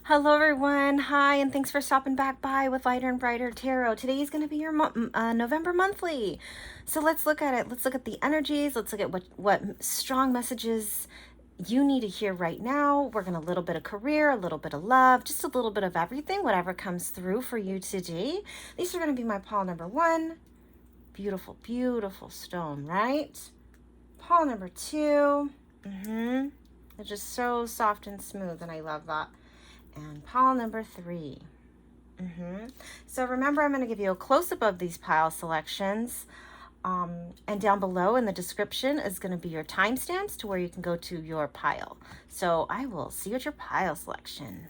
Hello everyone, hi, and thanks for stopping back by with Lighter and Brighter Tarot. Today is going to be your November monthly. So let's look at it. Let's look at the energies. Let's look at what strong messages you need to hear right now. We're going to a little bit of career, a little bit of love, just a little bit of everything, whatever comes through for you today. These are going to be my pile number 1. Beautiful, beautiful stone, right? Pile number 2. It's just so soft and smooth, and I love that. And pile number 3. So remember, I'm going to give you a close-up of these pile selections. And down below in the description is going to be your timestamps to where you can go to your pile. So I will see you at your pile selection.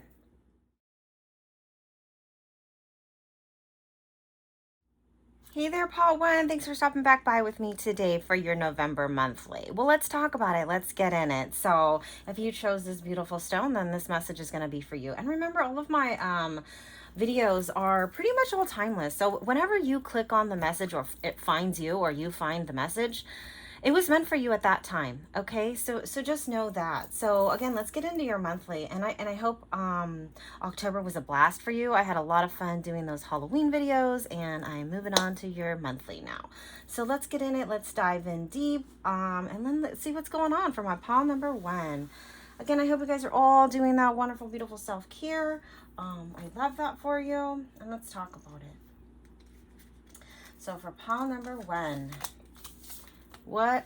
Hey there, Paul 1. Thanks for stopping back by with me today for your November monthly. Well, let's talk about it. Let's get in it. So if you chose this beautiful stone, then this message is going to be for you. And remember, all of my videos are pretty much all timeless. So whenever you click on the message, or it finds you, or you find the message, it was meant for you at that time. Okay, so just know that. So again, let's get into your monthly, and I hope October was a blast for you. I had a lot of fun doing those Halloween videos, and I'm moving on to your monthly now. So let's get in it. Let's dive in deep, and then let's see what's going on for my pile number 1. Again, I hope you guys are all doing that wonderful, beautiful self-care. I love that for you, and let's talk about it. So for pile number 1, what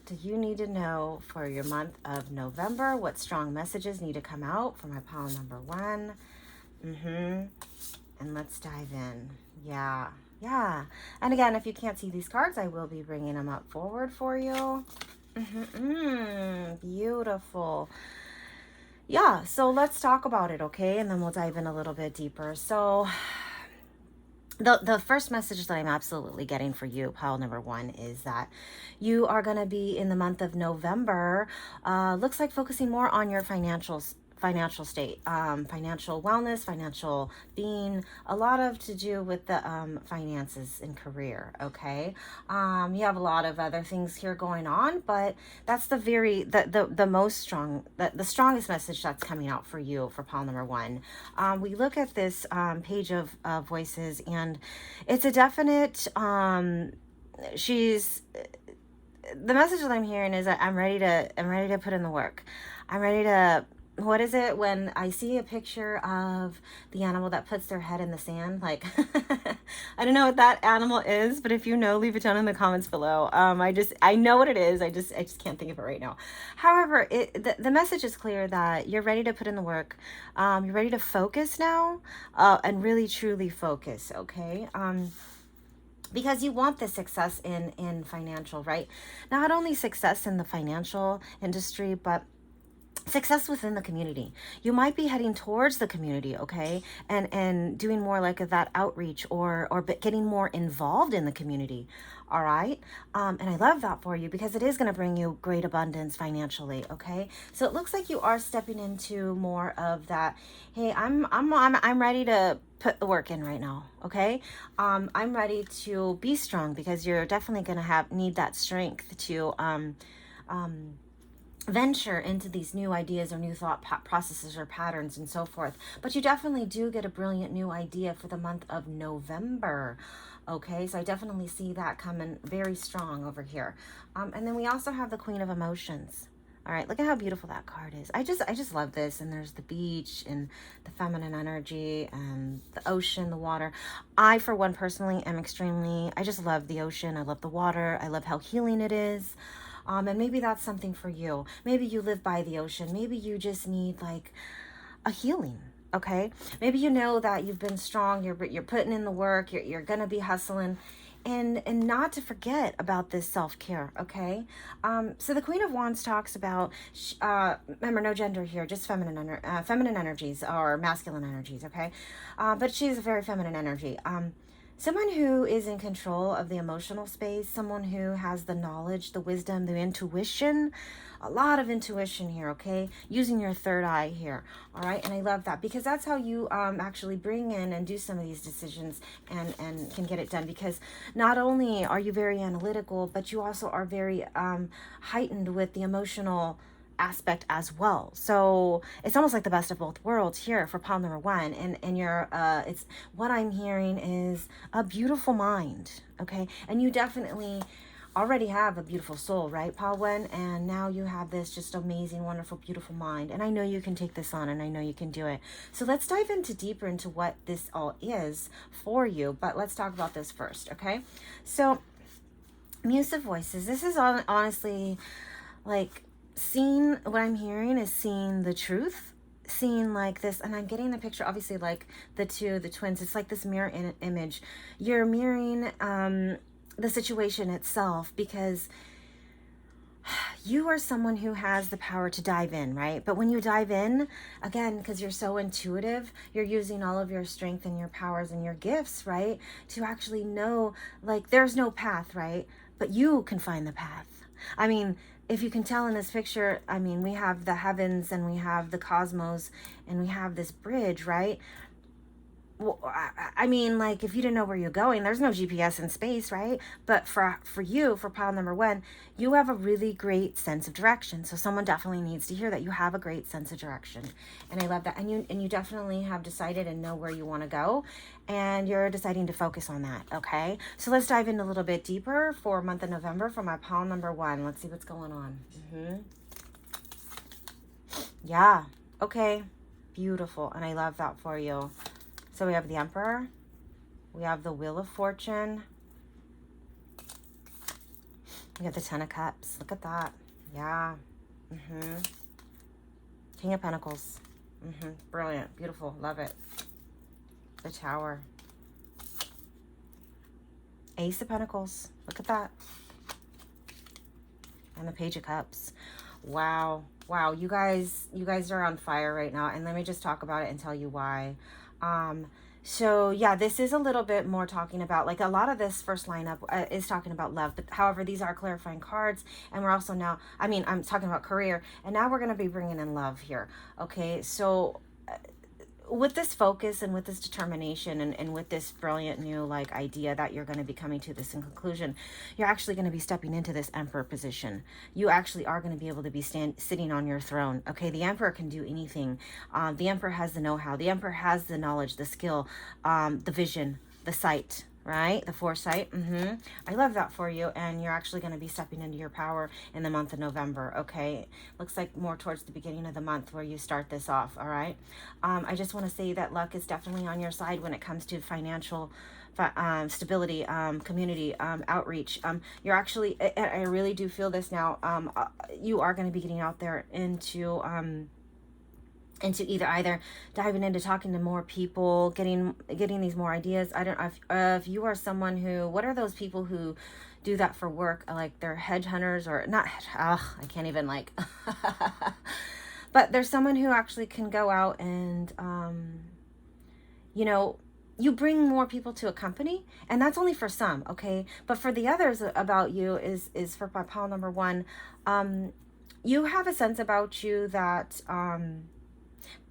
do you need to know for your month of November? What strong messages need to come out for my pile number 1? And let's dive in. Yeah. And again, if you can't see these cards, I will be bringing them up forward for you. Beautiful. Yeah, so let's talk about it, okay? And then we'll dive in a little bit deeper. So the first message that I'm absolutely getting for you, pile number 1, is that you are going to be in the month of November, looks like focusing more on your financial state, financial wellness, financial being, a lot of to do with the finances and career. Okay, you have a lot of other things here going on, but that's the most strong, the strongest message that's coming out for you for pile number 1. We look at this page of voices, and it's a definite she's the message that I'm hearing is that I'm ready to put in the work. I'm ready to, what is it when I see a picture of the animal that puts their head in the sand? Like, I don't know what that animal is, but if you know, leave it down in the comments below. I know what it is. I just can't think of it right now. However, the message is clear that you're ready to put in the work. You're ready to focus now, and really truly focus. Okay. Because you want the success in financial, right? Not only success in the financial industry, but success within the community. You might be heading towards the community, okay, and doing more like that outreach, or getting more involved in the community. All right, and I love that for you, because it is going to bring you great abundance financially. Okay, so it looks like you are stepping into more of that. Hey, I'm ready to put the work in right now. Okay, I'm ready to be strong, because you're definitely going to need that strength to venture into these new ideas or new thought processes or patterns and so forth. But you definitely do get a brilliant new idea for the month of November. Okay, so I definitely see that coming very strong over here. And then we also have the Queen of Emotions. All right, look at how beautiful that card is. I just love this. And there's the beach and the feminine energy and the ocean, the water. I, for one, personally am I just love the ocean. I love the water. I love how healing it is. And maybe that's something for you. Maybe you live by the ocean. Maybe you just need like a healing. Okay. Maybe you know that you've been strong. You're putting in the work. You're gonna be hustling, and not to forget about this self-care. Okay. So the Queen of Wands talks about remember, no gender here, just feminine energies or masculine energies. Okay. But she's a very feminine energy. Someone who is in control of the emotional space, someone who has the knowledge, the wisdom, the intuition, a lot of intuition here, okay? Using your third eye here, all right? And I love that, because that's how you actually bring in and do some of these decisions and can get it done, because not only are you very analytical, but you also are very heightened with the emotional aspect as well. So it's almost like the best of both worlds here for pile number one. And you're it's what I'm hearing is a beautiful mind. Okay. And you definitely already have a beautiful soul, right, pile one? And now you have this just amazing, wonderful, beautiful mind. And I know you can take this on, and I know you can do it. So let's dive into deeper into what this all is for you. But let's talk about this first. Okay. So Muse of Voices, this is honestly like seeing, what I'm hearing is seeing the truth, seeing like this, and I'm getting the picture, obviously, like the twins. It's like this mirror image. You're mirroring the situation itself, because you are someone who has the power to dive in, right? But when you dive in, again, because you're so intuitive, you're using all of your strength and your powers and your gifts, right? To actually know, like, there's no path, right? But you can find the path. I mean, if you can tell in this picture, I mean, we have the heavens and we have the cosmos and we have this bridge, right? Well, I mean, like, if you didn't know where you're going, there's no GPS in space, right? But for you, for pile number one, you have a really great sense of direction. So someone definitely needs to hear that you have a great sense of direction. And I love that. And you definitely have decided and know where you want to go. And you're deciding to focus on that, okay? So let's dive in a little bit deeper for month of November for my pile number one. Let's see what's going on. Yeah, okay, beautiful. And I love that for you. So we have the Emperor, we have the Wheel of Fortune, we have the Ten of Cups. Look at that. Yeah. King of Pentacles. Brilliant. Beautiful. Love it. The Tower. Ace of Pentacles. Look at that. And the Page of Cups. Wow. Wow. You guys are on fire right now. And let me just talk about it and tell you why. So yeah, this is a little bit more talking about, like, a lot of this first lineup is talking about love, but however, these are clarifying cards, and we're also now, I mean, I'm talking about career, and now we're going to be bringing in love here. Okay. So with this focus and with this determination and with this brilliant new, like, idea that you're going to be coming to this in conclusion, you're actually going to be stepping into this Emperor position. You actually are going to be able to be sitting on your throne. Okay. The Emperor can do anything. The Emperor has the know-how. The Emperor has the knowledge, the skill, the vision, the sight, right? The foresight. I love that for you. And you're actually going to be stepping into your power in the month of November. Okay. Looks like more towards the beginning of the month where you start this off. All right. I just want to say that luck is definitely on your side when it comes to financial stability, community outreach. You're actually, I really do feel this now. You are going to be getting out there into either diving into talking to more people, getting these more ideas. I don't know if you are someone who, what are those people who do that for work? Like, they're hedge hunters, or not. I can't even, like, but there's someone who actually can go out and, you bring more people to a company, and that's only for some. Okay. But for the others about you is for pile number one. You have a sense about you that,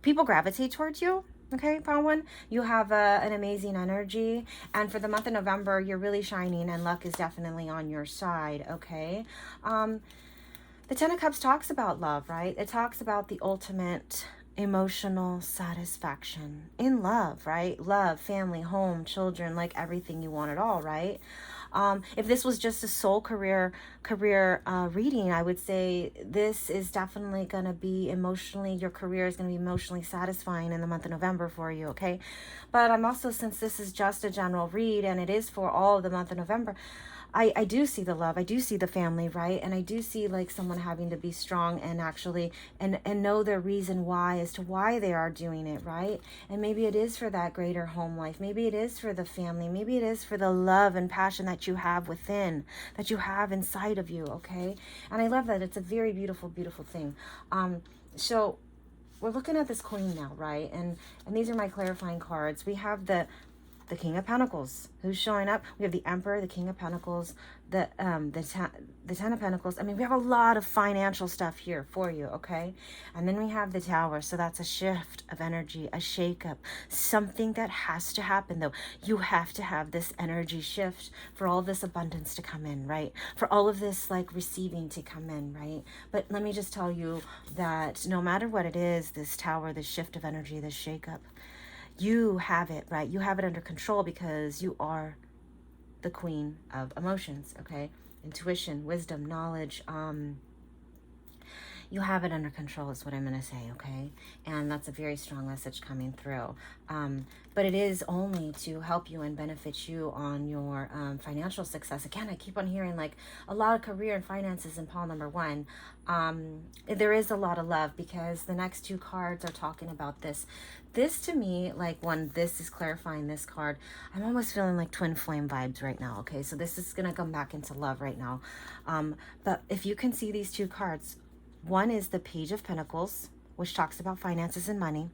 people gravitate towards you. Okay, pile one. You have an amazing energy. And for the month of November, you're really shining, and luck is definitely on your side. Okay. The Ten of Cups talks about love, right? It talks about the ultimate emotional satisfaction in love, right? Love, family, home, children, like everything, you want it all, right? If this was just a soul career reading, I would say this is definitely going to be emotionally, your career is going to be emotionally satisfying in the month of November for you, okay? But I'm also, since this is just a general read and it is for all of the month of November, I do see the love. I do see the family, right? And I do see, like, someone having to be strong and actually and know their reason why, as to why they are doing it, right? And maybe it is for that greater home life. Maybe it is for the family. Maybe it is for the love and passion that you have within, that you have inside of you, okay? And I love that. It's a very beautiful, beautiful thing. So we're looking at this queen now, right? And these are my clarifying cards. We have the the King of Pentacles. Who's showing up? We have the Emperor, the King of Pentacles, the Ten of Pentacles. I mean, we have a lot of financial stuff here for you, okay? And then we have the Tower. So that's a shift of energy, a shakeup, something that has to happen, though. You have to have this energy shift for all this abundance to come in, right? For all of this, like, receiving to come in, right? But let me just tell you that no matter what it is, this Tower, this shift of energy, this shakeup, you have it, right? You have it under control because you are the queen of emotions, okay? Intuition, wisdom, knowledge, you have it under control is what I'm going to say, okay? And that's a very strong message coming through. But it is only to help you and benefit you on your financial success. Again, I keep on hearing like a lot of career and finances in pile number 1. There is a lot of love because the next 2 cards are talking about this. This to me, like when this is clarifying this card, I'm almost feeling like twin flame vibes right now, okay? So this is going to come back into love right now. But if you can see these 2 cards, one is the Page of Pentacles, which talks about finances and money.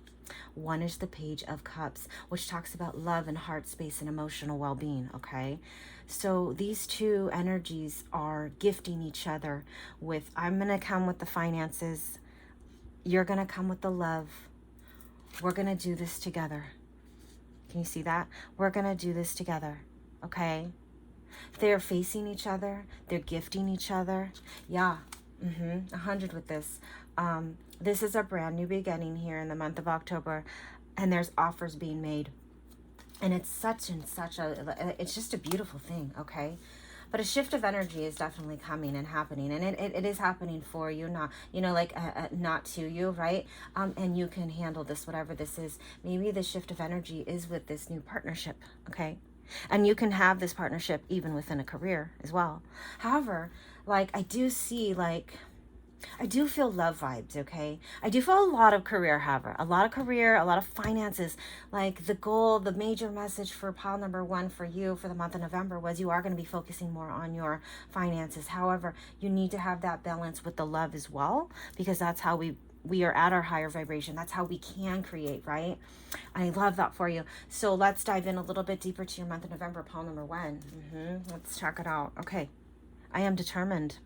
One is the Page of Cups, which talks about love and heart space and emotional well-being, okay? So these 2 energies are gifting each other with, I'm going to come with the finances. You're going to come with the love. We're going to do this together. Can you see that? We're going to do this together, okay? They're facing each other. They're gifting each other. Yeah. 100 with this. This is a brand new beginning here in the month of October, and there's offers being made, and it's such it's just a beautiful thing, okay? But a shift of energy is definitely coming and happening, and it is happening for you, not, you know, like not to you, right? And you can handle this, whatever this is. Maybe the shift of energy is with this new partnership, okay? And you can have this partnership even within a career as well. However, like I do see, like, I do feel love vibes, okay? I do feel a lot of career, however. A lot of career, a lot of finances. Like the goal, the major message for pile number 1 for you for the month of November was you are going to be focusing more on your finances. However, you need to have that balance with the love as well, because that's how we are at our higher vibration. That's how we can create, right? I love that for you. So let's dive in a little bit deeper to your month of November, pile number 1. Let's check it out. Okay. I am determined.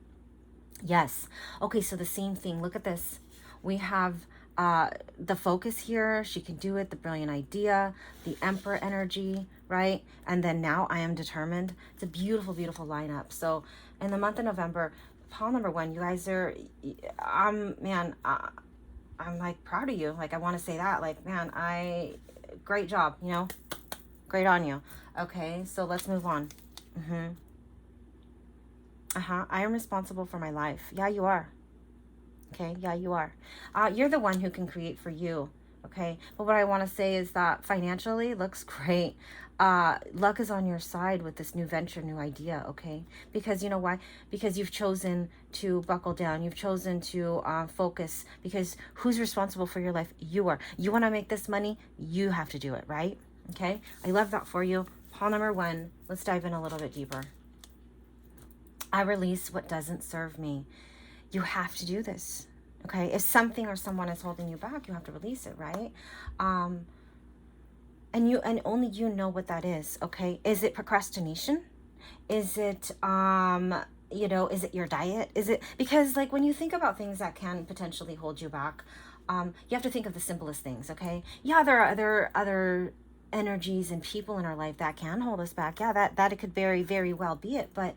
Yes. Okay, so the same thing. Look at this. We have the focus here. She can do it. The brilliant idea. The Emperor energy, right? And then now I am determined. It's a beautiful, beautiful lineup. So in the month of November, pile number 1, you guys are, man, I'm like proud of you. Like I want to say that. Like, man, great job, you know? Great on you. Okay, so let's move on. I am responsible for my life. Yeah, you are. Okay, yeah, you are. You're the one who can create for you. Okay, but what I want to say is that financially looks great. Luck is on your side with this new venture, new idea. Okay, because you know why? Because you've chosen to buckle down. You've chosen to focus. Because who's responsible for your life? You are. You want to make this money? You have to do it, right? Okay, I love that for you. Pile number 1. Let's dive in a little bit deeper. I release what doesn't serve me. You have to do this, okay? If something or someone is holding you back, you have to release it, right? And only you know what that is, okay? Is it procrastination? Is it, you know, is it your diet? Is it, because like when you think about things that can potentially hold you back, you have to think of the simplest things, okay? Yeah, there are other energies and people in our life that can hold us back. Yeah, that it could very, very well be it, but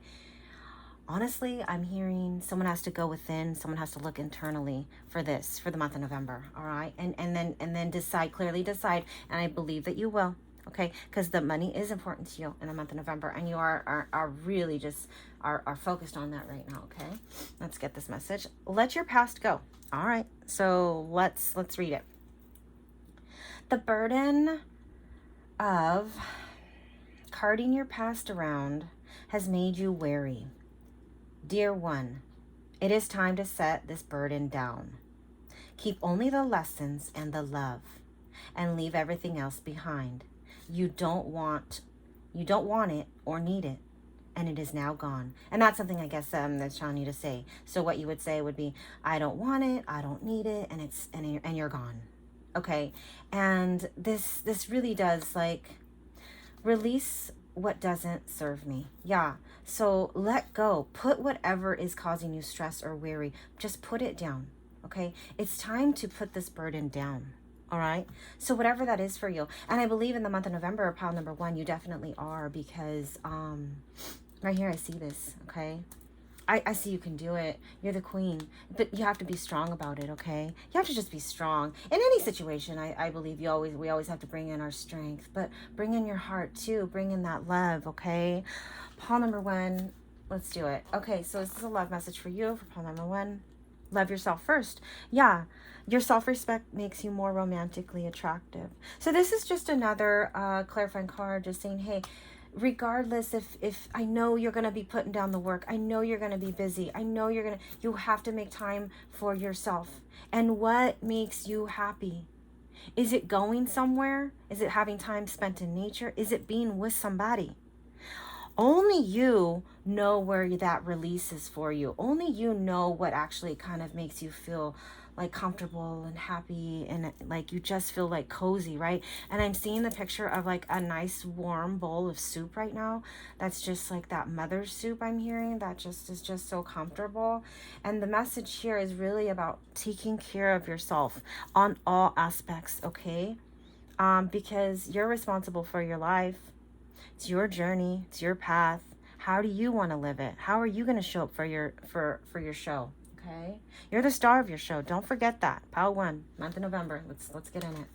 honestly, I'm hearing someone has to go within, someone has to look internally for this, for the month of November, all right? And then clearly decide, and I believe that you will, okay? Because the money is important to you in the month of November, and you are really just are focused on that right now, okay? Let's get this message. Let your past go. All right, so let's read it. The burden of carting your past around has made you wary. Dear one, it is time to set this burden down. Keep only the lessons and the love, and leave everything else behind. You don't want it or need it, and it is now gone. And that's something I guess that's telling you to say. So what you would say would be, I don't want it, I don't need it, and you're gone. Okay, and this really does, like, Release what doesn't serve me. Yeah. So let go. Put whatever is causing you stress or weary. Just put it down. Okay. It's time to put this burden down. All right. So whatever that is for you. And I believe in the month of November, pile number 1, you definitely are, because right here I see this. Okay. I see you can do it. You're the queen, but you have to be strong about it, okay? You have to just be strong. In any situation, I believe we always have to bring in our strength, but bring in your heart too. Bring in that love, okay? Paul number 1, let's do it. Okay, so this is a love message for you for Paul number 1. Love yourself first. Yeah, your self-respect makes you more romantically attractive. So this is just another clarifying card, just saying, hey, regardless if I know you're going to be putting down the work, I know you're going to be busy, I know you have to make time for yourself. And what makes you happy? Is it going somewhere? Is it having time spent in nature? Is it being with somebody? Only you know where that release is for you. Only you know what actually kind of makes you feel like comfortable and happy, and like you just feel like cozy, right? And I'm seeing the picture of like a nice warm bowl of soup right now. That's just like that mother's soup I'm hearing, that just is just so comfortable. And the message here is really about taking care of yourself on all aspects, okay? Because you're responsible for your life. It's your journey, it's your path. How do you want to live it? How are you going to show up for your show? Okay, you're the star of your show. Don't forget that. Pile 1, month of November. Let's get in it.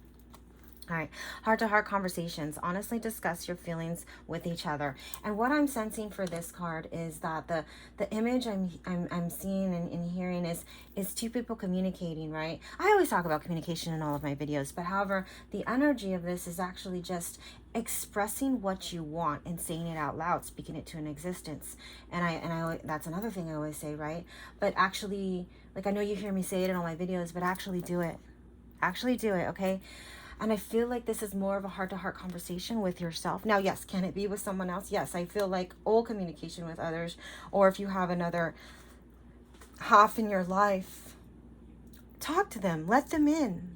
All right, heart-to-heart conversations. Honestly discuss your feelings with each other. And what I'm sensing for this card is that the image I'm seeing and hearing is two people communicating, right? I always talk about communication in all of my videos, but however, the energy of this is actually just expressing what you want and saying it out loud, speaking it to an existence. And I that's another thing I always say, right? But actually, like, I know you hear me say it in all my videos, but actually do it. Actually do it, okay? And I feel like this is more of a heart-to-heart conversation with yourself. Now, yes, can it be with someone else? Yes, I feel like all communication with others, or if you have another half in your life, talk to them, let them in,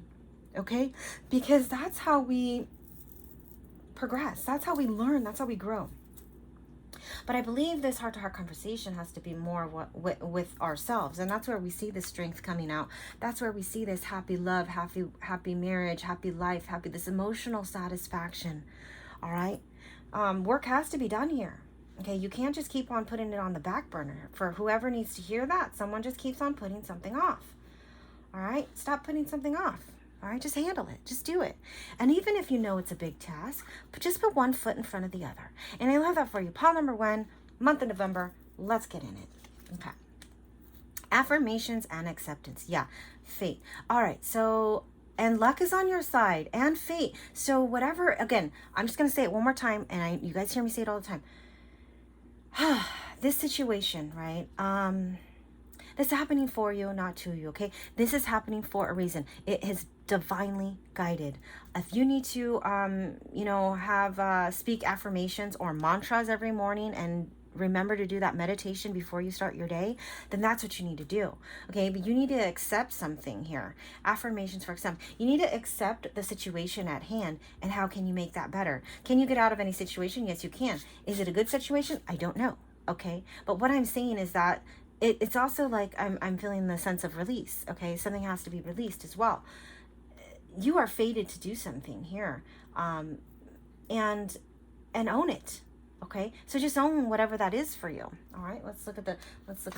okay? Because that's how we progress. That's how we learn. That's how we grow. But I believe this heart-to-heart conversation has to be more with ourselves. And that's where we see the strength coming out. That's where we see this happy love, happy marriage, happy life, this emotional satisfaction. All right? Work has to be done here. Okay? You can't just keep on putting it on the back burner. For whoever needs to hear that, someone just keeps on putting something off. All right? Stop putting something off. All right, just handle it. Just do it. And even if you know it's a big task, but just put one foot in front of the other. And I love that for you. Pile number 1, month of November. Let's get in it. Okay. Affirmations and acceptance. Yeah, fate. All right, so, and luck is on your side, and fate. So whatever, again, I'm just going to say it one more time, and you guys hear me say it all the time. This situation, right? This is happening for you, not to you, okay? This is happening for a reason. It is divinely guided. If you need to, speak affirmations or mantras every morning and remember to do that meditation before you start your day, then that's what you need to do, okay? But you need to accept something here. Affirmations, for example, you need to accept the situation at hand, and how can you make that better? Can you get out of any situation? Yes, you can. Is it a good situation? I don't know, okay? But what I'm saying is that it's also like I'm feeling the sense of release, okay? Something has to be released as well. You are fated to do something here, and own it, okay? So just own whatever that is for you. All right, let's look at the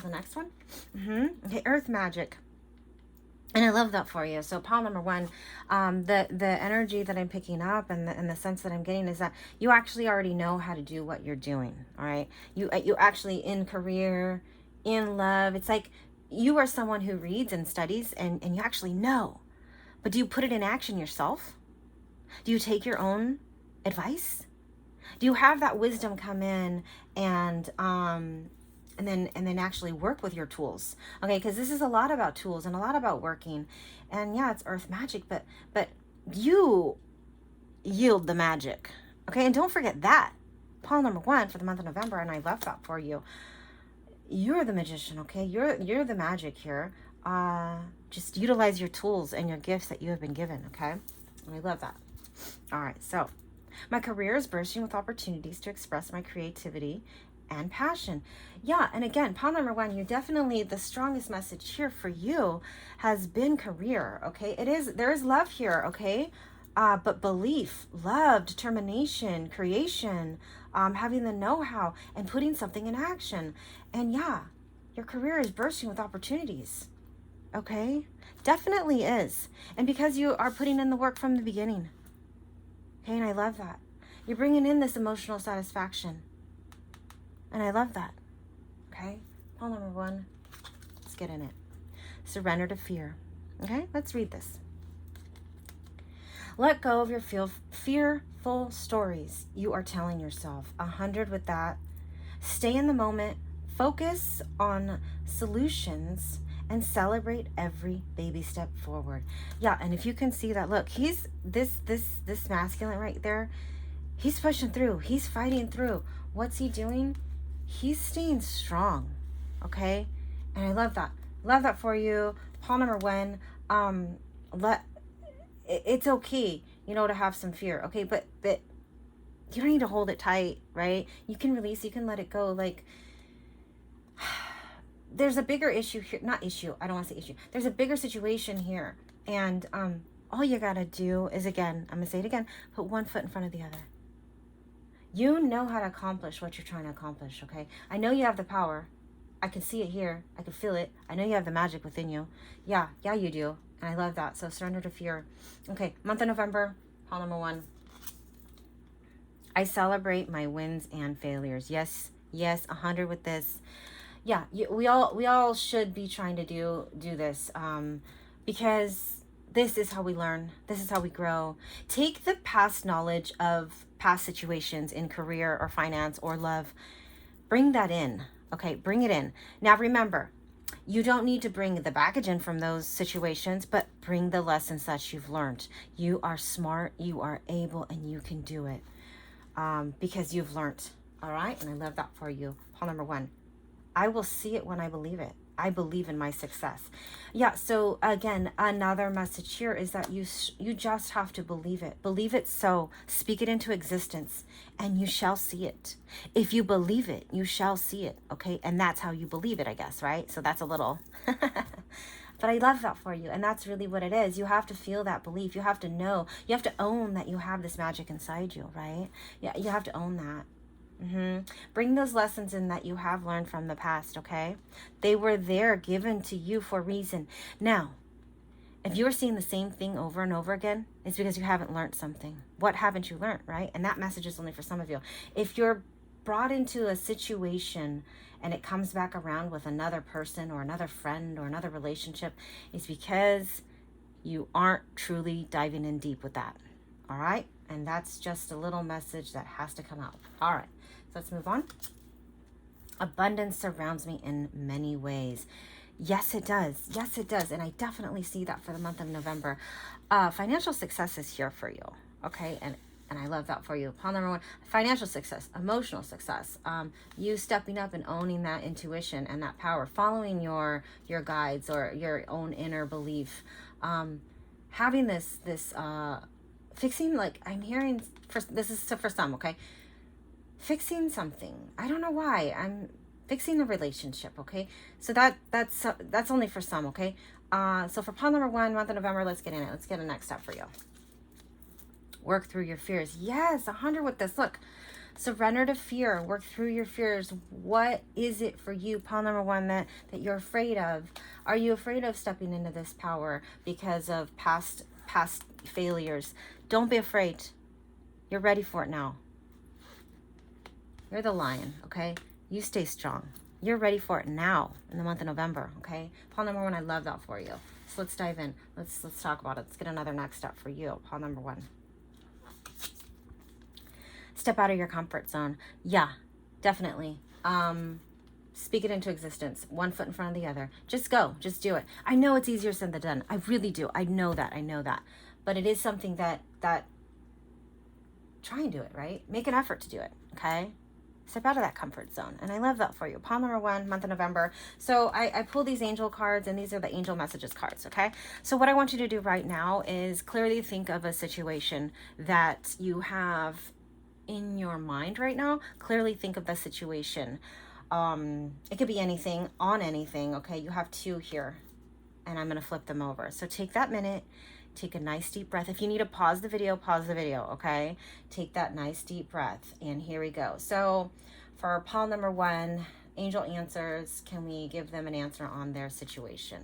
next one. Okay, earth magic. And I love that for you. So pile number 1, the energy that I'm picking up and the sense that I'm getting is that you actually already know how to do what you're doing. All right, you actually, in career, in love, it's like you are someone who reads and studies and you actually know. But do you put it in action yourself? Do you take your own advice? Do you have that wisdom come in and then actually work with your tools? Okay, because this is a lot about tools and a lot about working. And yeah, it's earth magic, but you yield the magic. Okay, and don't forget that. Pile number 1 for the month of November, and I love that for you. You're the magician, okay? You're the magic here. Just utilize your tools and your gifts that you have been given, okay? And I love that. All right, so My career is bursting with opportunities to express my creativity and passion. Yeah, and again, pile number one, you definitely, the strongest message here for you has been career, okay? There is love here, okay? But belief, love, determination, creation, having the know-how, and putting something in action. And yeah, your career is bursting with opportunities, okay? Definitely is. And because you are putting in the work from the beginning, okay? And I love that. You're bringing in this emotional satisfaction. And I love that, okay? Pile number one, let's get in it. Surrender to fear, okay? Let's read this. Let go of your fearful stories you are telling yourself. 100 with that. Stay in the moment. Focus on solutions and celebrate every baby step forward. Yeah, and if you can see that, look, he's this masculine right there. He's pushing through. He's fighting through. What's he doing? He's staying strong, okay? And I love that. Love that for you. Pile number one, it's okay, to have some fear, okay? But you don't need to hold it tight, right? You can release, you can let it go. Like, there's a bigger issue here. Not issue, I don't want to say issue. There's a bigger situation here. And all you got to do is, again, I'm going to say it again, put one foot in front of the other. You know how to accomplish what you're trying to accomplish, okay? I know you have the power. I can see it here. I can feel it. I know you have the magic within you. Yeah, you do. And I love that. So surrender to fear. Okay, month of November, pile number one. I celebrate my wins and failures. Yes, 100 with this. Yeah, we all should be trying to do this, because this is how we learn. This is how we grow. Take the past knowledge of past situations in career or finance or love. Bring that in. Okay, bring it in. Now remember, you don't need to bring the baggage in from those situations, but bring the lessons that you've learned. You are smart, you are able, and you can do it, because you've learned. All right, and I love that for you. Pile number one. I will see it when I believe it. I believe in my success. Yeah, so again, another message here is that you just have to believe it. Believe it so. Speak it into existence, and you shall see it. If you believe it, you shall see it, okay? And that's how you believe it, I guess, right? So that's a little... But I love that for you, and that's really what it is. You have to feel that belief. You have to know. You have to own that you have this magic inside you, right? Yeah, you have to own that. Bring those lessons in that you have learned from the past, okay? They were there, given to you for a reason. Now, if you're seeing the same thing over and over again, it's because you haven't learned something. What haven't you learned, right? And that message is only for some of you. If you're brought into a situation and it comes back around with another person or another friend or another relationship, it's because you aren't truly diving in deep with that, all right? And that's just a little message that has to come out. All right, so let's move on. Abundance surrounds me in many ways. Yes, it does. Yes, it does. And I definitely see that for the month of November. Financial success is here for you, okay? And I love that for you. Pile number one, financial success, emotional success. You stepping up and owning that intuition and that power, following your guides or your own inner belief. Having this fixing, like I'm hearing, this is for some, okay? Fixing something. I don't know why. I'm fixing a relationship, okay? So that's only for some, okay? So for pile number one, month of November, let's get in it. Let's get a next step for you. Work through your fears. Yes, 100 with this. Look, surrender to fear. Work through your fears. What is it for you, pile number one, that you're afraid of? Are you afraid of stepping into this power because of past failures? Don't be afraid. You're ready for it now. You're the lion, okay? You stay strong. You're ready for it now in the month of November, okay? Pile number one, I love that for you. So let's dive in. Let's talk about it. Let's get another next step for you. Pile number one. Step out of your comfort zone. Yeah, definitely. Speak it into existence. One foot in front of the other. Just go. Just do it. I know it's easier said than done. I really do. I know that. But it is something that try and do it, right? Make an effort to do it, okay? Step out of that comfort zone. And I love that for you. Pile number 1, month of November. So I pulled these angel cards, and these are the angel messages cards, okay? So what I want you to do right now is clearly think of a situation that you have in your mind right now. Clearly think of the situation. It could be anything, on anything, okay? You have 2 here, and I'm going to flip them over. So take that minute. Take a nice deep breath. If you need to pause the video, okay? Take that nice deep breath. And here we go. So for pile number 1, angel answers, can we give them an answer on their situation?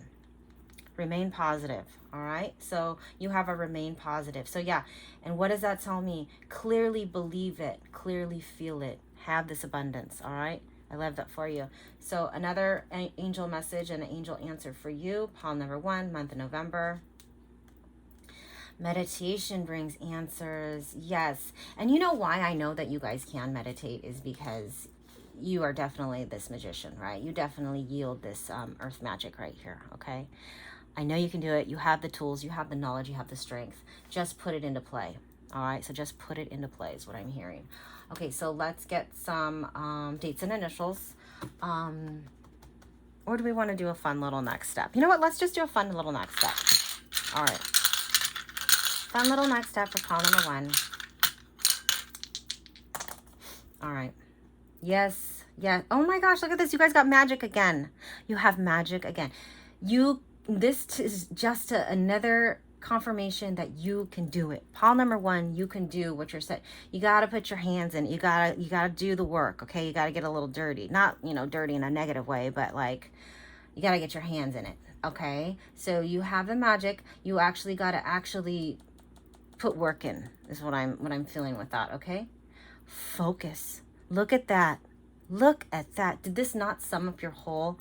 Remain positive, all right? So you have a remain positive. So yeah, and what does that tell me? Clearly believe it, clearly feel it, have this abundance, all right? I love that for you. So another angel message and an angel answer for you, pile number 1, month of November. Meditation brings answers. Yes. And you know why I know that you guys can meditate is because you are definitely this magician, right? You definitely yield this earth magic right here, okay? I know you can do it. You have the tools, you have the knowledge, you have the strength. Just put it into play, all right? So just put it into play is what I'm hearing. Okay, so let's get some dates and initials. Or do we want to do a fun little next step? You know what? Let's just do a fun little next step. All right. Fun little next step for pile number 1. All right. Yes. Yeah. Oh my gosh, look at this. You guys got magic again. You have magic again. This is just another confirmation that you can do it. Pile number 1, you can do what you're saying. You got to put your hands in. You got to do the work, okay? You got to get a little dirty. Not, dirty in a negative way, but like you got to get your hands in it, okay? So you have the magic. You actually got to put work in is what I'm feeling with that, okay? Focus. Look at that. Look at that. Did this not sum up your whole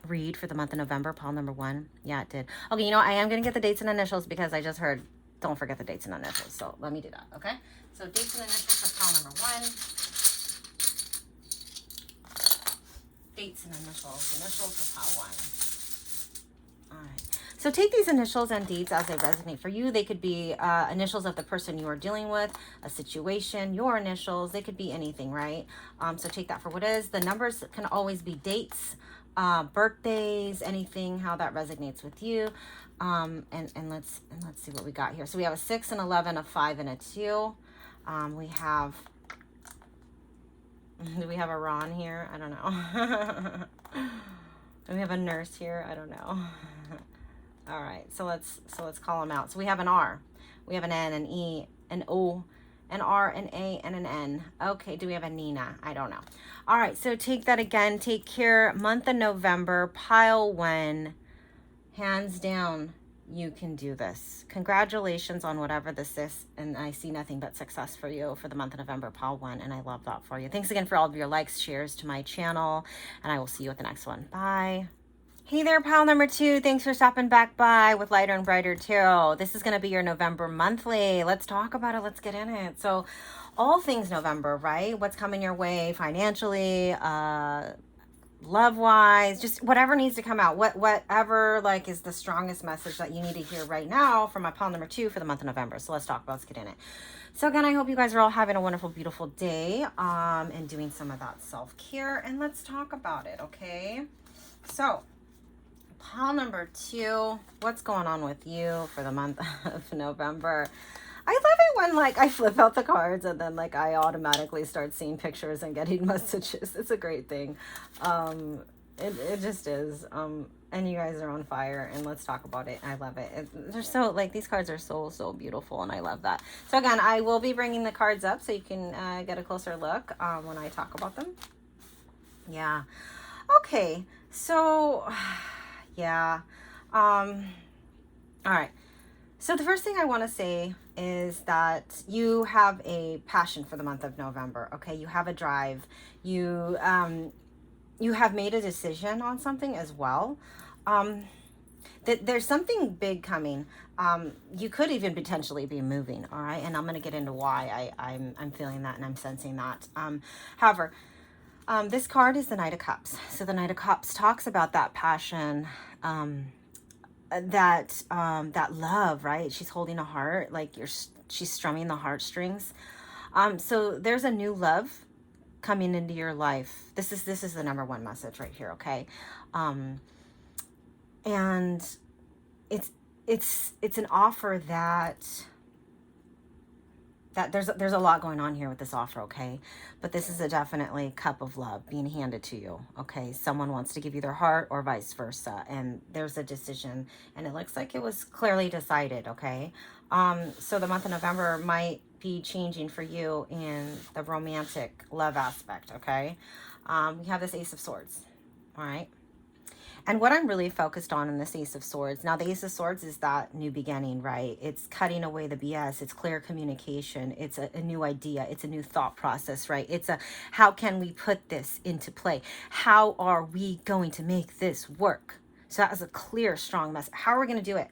read for the month of November, pile number 1? Yeah, it did. Okay, I am going to get the dates and initials because I just heard, don't forget the dates and initials. So let me do that, okay? So dates and initials for pile number 1. Dates and initials for pile 1. All right. So take these initials and dates as they resonate for you. They could be initials of the person you are dealing with, a situation, your initials. They could be anything, right? So take that for what is. The numbers can always be dates, birthdays, anything, how that resonates with you. And let's see what we got here. So we have a 6, an 11, a 5, and a 2. We have, do we have a Ron here? I don't know. Do we have a nurse here? I don't know. All right, so let's call them out. So we have an R, we have an N, an E, an O, an R, an A, and an N. Okay, do we have a Nina? I don't know. All right, so take that again. Take care. Month of November, pile 1. Hands down, you can do this. Congratulations on whatever this is, and I see nothing but success for you for the month of November, pile 1, and I love that for you. Thanks again for all of your likes, shares to my channel, and I will see you at the next one. Bye. Hey there, pile number 2. Thanks for stopping back by with Lighter and Brighter Tarot. This is going to be your November monthly. Let's talk about it. Let's get in it. So all things November, right? What's coming your way financially, love-wise, just whatever needs to come out. Whatever like is the strongest message that you need to hear right now from my pile number 2 for the month of November. So let's talk about it. Let's get in it. So again, I hope you guys are all having a wonderful, beautiful day and doing some of that self-care. And let's talk about it, okay? So pile number 2, what's going on with you for the month of November? I love it when like I flip out the cards and then like I automatically start seeing pictures and getting messages. It's a great thing. It just is. And you guys are on fire, and let's talk about it. I love it. They're so like, these cards are so beautiful, and I love that. So again, I will be bringing the cards up so you can get a closer look when I talk about them. Yeah. Okay. So yeah. All right. So the first thing I want to say is that you have a passion for the month of November. Okay. You have a drive. You have made a decision on something as well. That there's something big coming. You could even potentially be moving. All right. And I'm going to get into why I'm feeling that and I'm sensing that. However, this card is the Knight of Cups. So the Knight of Cups talks about that passion, that love, right? She's holding a heart, like she's strumming the heartstrings. So there's a new love coming into your life. This is the number one message right here, okay? And it's an offer that there's a lot going on here with this offer, okay? But this is a definitely cup of love being handed to you, okay? Someone wants to give you their heart or vice versa, and there's a decision, and it looks like it was clearly decided, okay? So the month of November might be changing for you in the romantic love aspect, okay? We have this Ace of Swords, all right? And what I'm really focused on in this Ace of Swords, now the Ace of Swords is that new beginning, right? It's cutting away the BS. It's clear communication. It's a new idea. It's a new thought process, right? It's a, how can we put this into play? How are we going to make this work? So that is a clear, strong message. How are we going to do it?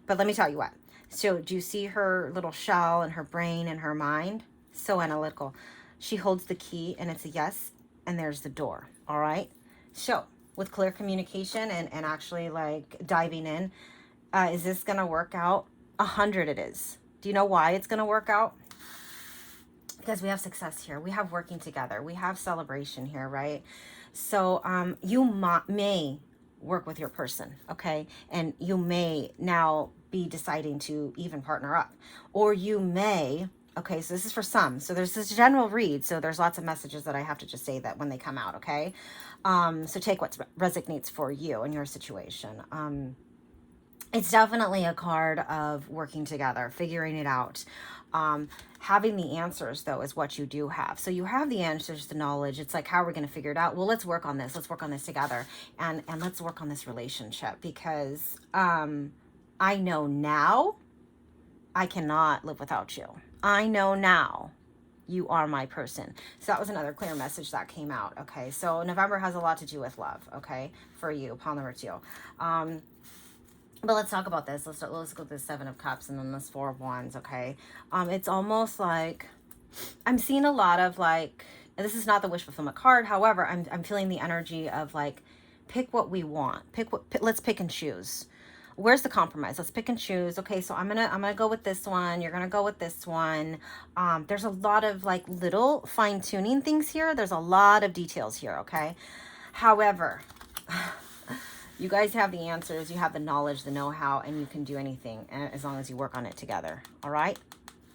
But let me tell you what. So do you see her little shell and her brain and her mind? So analytical. She holds the key and it's a yes. And there's the door. All right. So with clear communication and actually like diving in, is this going to work out? 100 it is. Do you know why it's going to work out? Because we have success here. We have working together. We have celebration here, right? So you may work with your person, okay? And you may now be deciding to even partner up. Or you may, okay, so this is for some. So there's this general read. So there's lots of messages that I have to just say that when they come out, okay? So take what resonates for you in your situation. It's definitely a card of working together, figuring it out. Having the answers, though, is what you do have. So you have the answers, the knowledge. It's like, how are we going to figure it out? Well, let's work on this. Let's work on this together. And let's work on this relationship because I know now I cannot live without you. I know now you are my person. So that was another clear message that came out. Okay. So November has a lot to do with love. Okay. For you, pile number 2. But let's talk about this. Let's go to the 7 of Cups and then this 4 of Wands. Okay. It's almost like I'm seeing a lot of like, this is not the wish fulfillment card. However, I'm feeling the energy of like, pick what we want. Let's pick and choose. Where's the compromise? Let's pick and choose. Okay, so I'm gonna go with this one. You're gonna go with this one. There's a lot of like little fine-tuning things here. There's a lot of details here, okay? However, you guys have the answers, you have the knowledge, the know-how, and you can do anything as long as you work on it together. All right?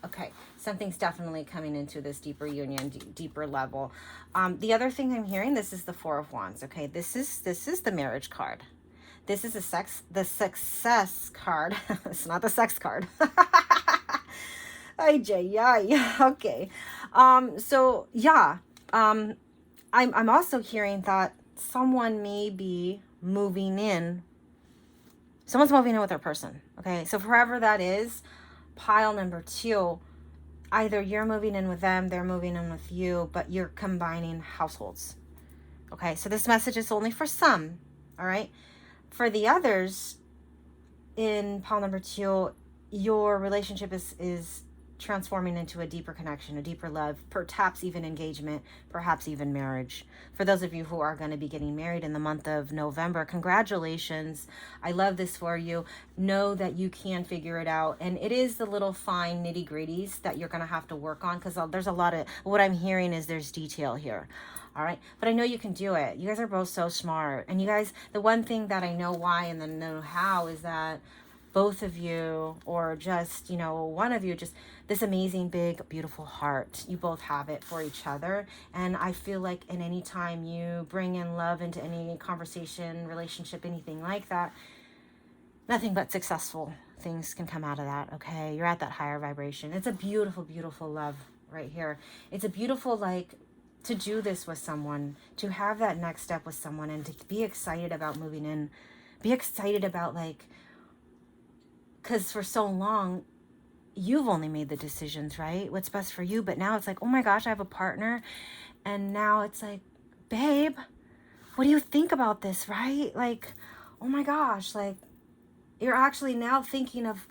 Okay, something's definitely coming into this deeper union, deeper level. The other thing I'm hearing, this is the 4 of Wands. Okay, this is the marriage card. This is the success card. It's not the sex card. Okay. So yeah. I'm also hearing that someone may be moving in. Someone's moving in with their person. Okay. So forever that is, pile number 2, either you're moving in with them, they're moving in with you, but you're combining households. Okay. So this message is only for some. All right. For the others, in pile number 2, your relationship is transforming into a deeper connection, a deeper love, perhaps even engagement, perhaps even marriage. For those of you who are going to be getting married in the month of November, congratulations. I love this for you. Know that you can figure it out. And it is the little fine nitty-gritties that you're going to have to work on because there's a lot of, what I'm hearing is there's detail here. All right. But I know you can do it. You guys are both so smart. And you guys, the one thing that I know why and then know how is that both of you, or just, one of you, just this amazing, big, beautiful heart. You both have it for each other. And I feel like in any time you bring in love into any conversation, relationship, anything like that, nothing but successful things can come out of that. Okay. You're at that higher vibration. It's a beautiful, beautiful love right here. It's a beautiful, to do this with someone, to have that next step with someone, and to be excited about moving in, be excited about because for so long, you've only made the decisions, right? What's best for you. But now it's like, oh my gosh, I have a partner. And now it's like, babe, what do you think about this, right? Oh my gosh, you're actually now thinking of,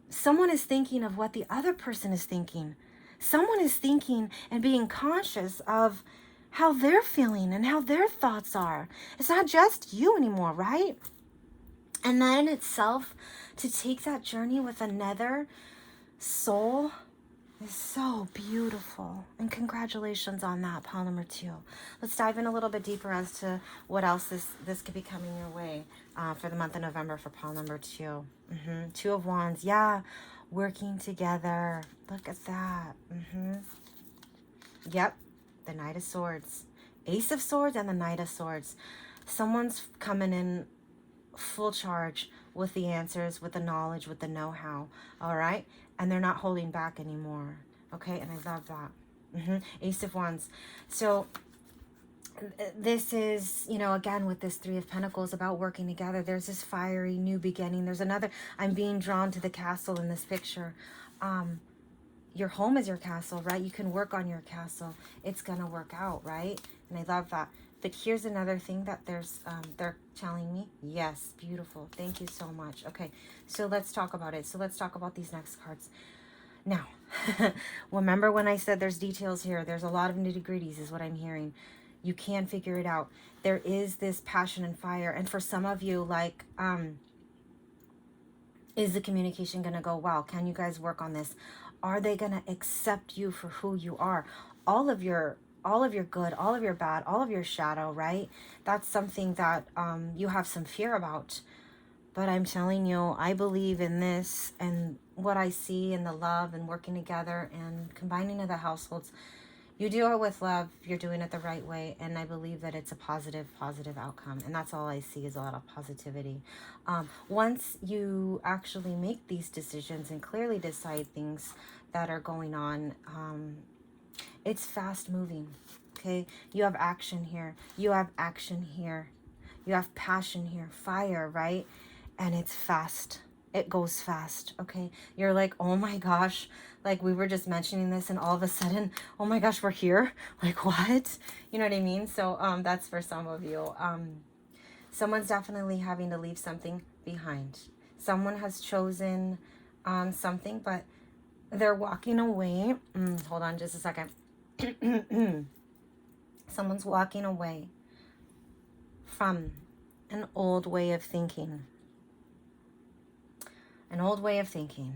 someone is thinking of what the other person is thinking. Someone is thinking and being conscious of how they're feeling and how their thoughts are. It's not just you anymore, right? And that in itself, to take that journey with another soul, is so beautiful. And congratulations on that, pile number 2. Let's dive in a little bit deeper as to what else this could be coming your way for the month of November for pile number 2. 2 of Wands. Yeah, working together. Look at that. Yep, the Knight of Swords. Ace of Swords and the Knight of Swords. Someone's coming in full charge with the answers, with the knowledge, with the know-how, all right? And they're not holding back anymore, okay? And I love that. Ace of Wands. So this is, you know, again, with this 3 of Pentacles about working together, there's this fiery new beginning. There's another, I'm being drawn to the castle in this picture. Your home is your castle, right? You can work on your castle. It's going to work out, right? And I love that. But here's another thing that they're telling me. Yes, beautiful. Thank you so much. Okay, so let's talk about it. So let's talk about these next cards. Now, remember when I said there's details here? There's a lot of nitty-gritties is what I'm hearing. You can figure it out. There is this passion and fire. And for some of you, like, is the communication going to go well? Can you guys work on this? Are they going to accept you for who you are? All of your good, all of your bad, all of your shadow, right? That's something that you have some fear about. But I'm telling you, I believe in this and what I see in the love and working together and combining of the households. You do it with love. You're doing it the right way. And I believe that it's a positive outcome. And that's all I see is a lot of positivity. Once you actually make these decisions and clearly decide things that are going on, it's fast moving. Okay. You have action here. You have action here. You have passion here. Fire, right? And it's fast. It goes fast. Okay. You're like, oh my gosh. Like we were just mentioning this and all of a sudden, oh my gosh, we're here. Like what? You know what I mean? So that's for some of you. Someone's definitely having to leave something behind. Someone has chosen something, but they're walking away. Hold on just a second. Someone's walking away from an old way of thinking. An old way of thinking.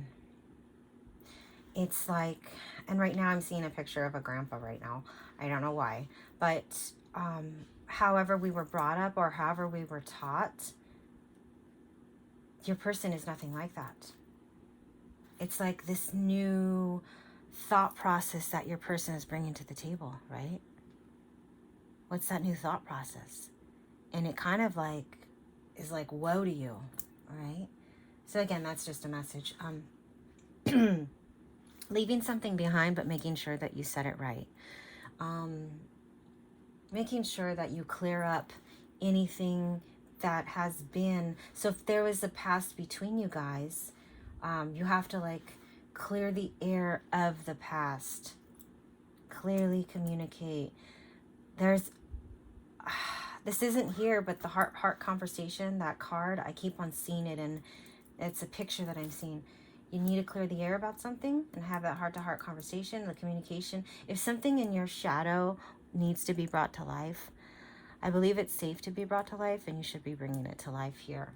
It's like, and right now I'm seeing a picture of a grandpa right now. I don't know why. But however we were brought up or however we were taught, your person is nothing like that. It's like this new thought process that your person is bringing to the table, right? What's that new thought process? And it kind of like is like, woe to you, all right? So again, that's just a message. Leaving something behind, but making sure that you set it right. Making sure that you clear up anything that has been. So if there was a past between you guys, you have to like clear the air of the past. Clearly communicate. There's, this isn't here, but the heart conversation, that card, I keep on seeing it, and it's a picture that I'm seeing. You need to clear the air about something and have that heart-to-heart conversation, the communication. If something in your shadow needs to be brought to life, I believe it's safe to be brought to life, and you should be bringing it to life here.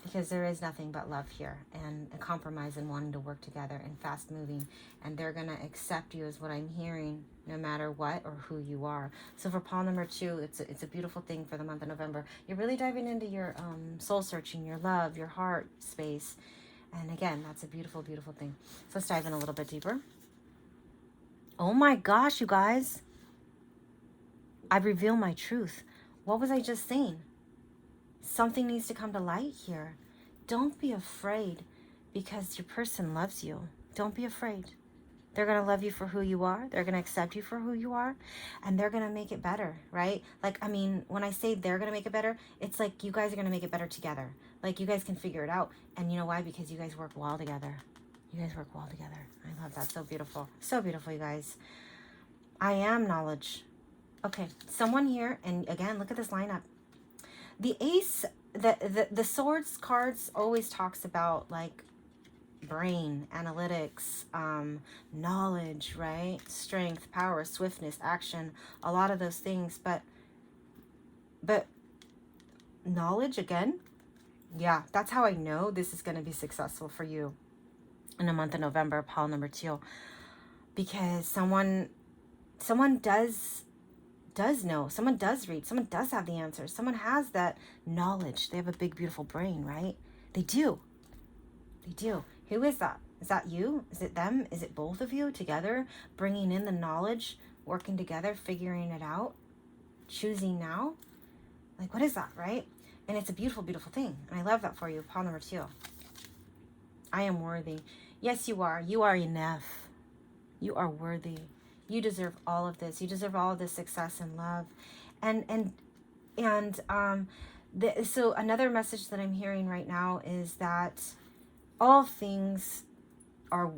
Because there is nothing but love here, and a compromise and wanting to work together and fast moving, and they're going to accept you is what I'm hearing, no matter what or who you are. So for pile number 2, it's a beautiful thing for the month of November. You're really diving into your soul searching, your love, your heart space. And again, that's a beautiful, beautiful thing. So let's dive in a little bit deeper. Oh my gosh, you guys. I reveal my truth. What was I just saying? Something needs to come to light here. Don't be afraid because your person loves you. Don't be afraid. They're going to love you for who you are. They're going to accept you for who you are. And they're going to make it better, right? Like, I mean, when I say they're going to make it better, it's like you guys are going to make it better together. Like, you guys can figure it out. And you know why? Because you guys work well together. You guys work well together. I love that. So beautiful. So beautiful, you guys. I am knowledge. Okay, someone here, and again, look at this lineup. The ace, the swords cards always talks about like brain, analytics, knowledge, right? Strength, power, swiftness, action, a lot of those things. But knowledge again, yeah, that's how I know this is going to be successful for you. in the month of November, pile number 2, because someone does know, someone does read, someone does have the answers, someone has that knowledge. They have a big, beautiful brain, right? They do. Who is that? Is that you? Is it them? Is it both of you together, bringing in the knowledge, working together, figuring it out, choosing now? Like, what is that, right? And it's a beautiful, beautiful thing. And I love that for you. Pile number 2. I am worthy. Yes, you are. You are enough. You are worthy. You deserve all of this. You deserve all of this success and love. So another message that I'm hearing right now is that all things are,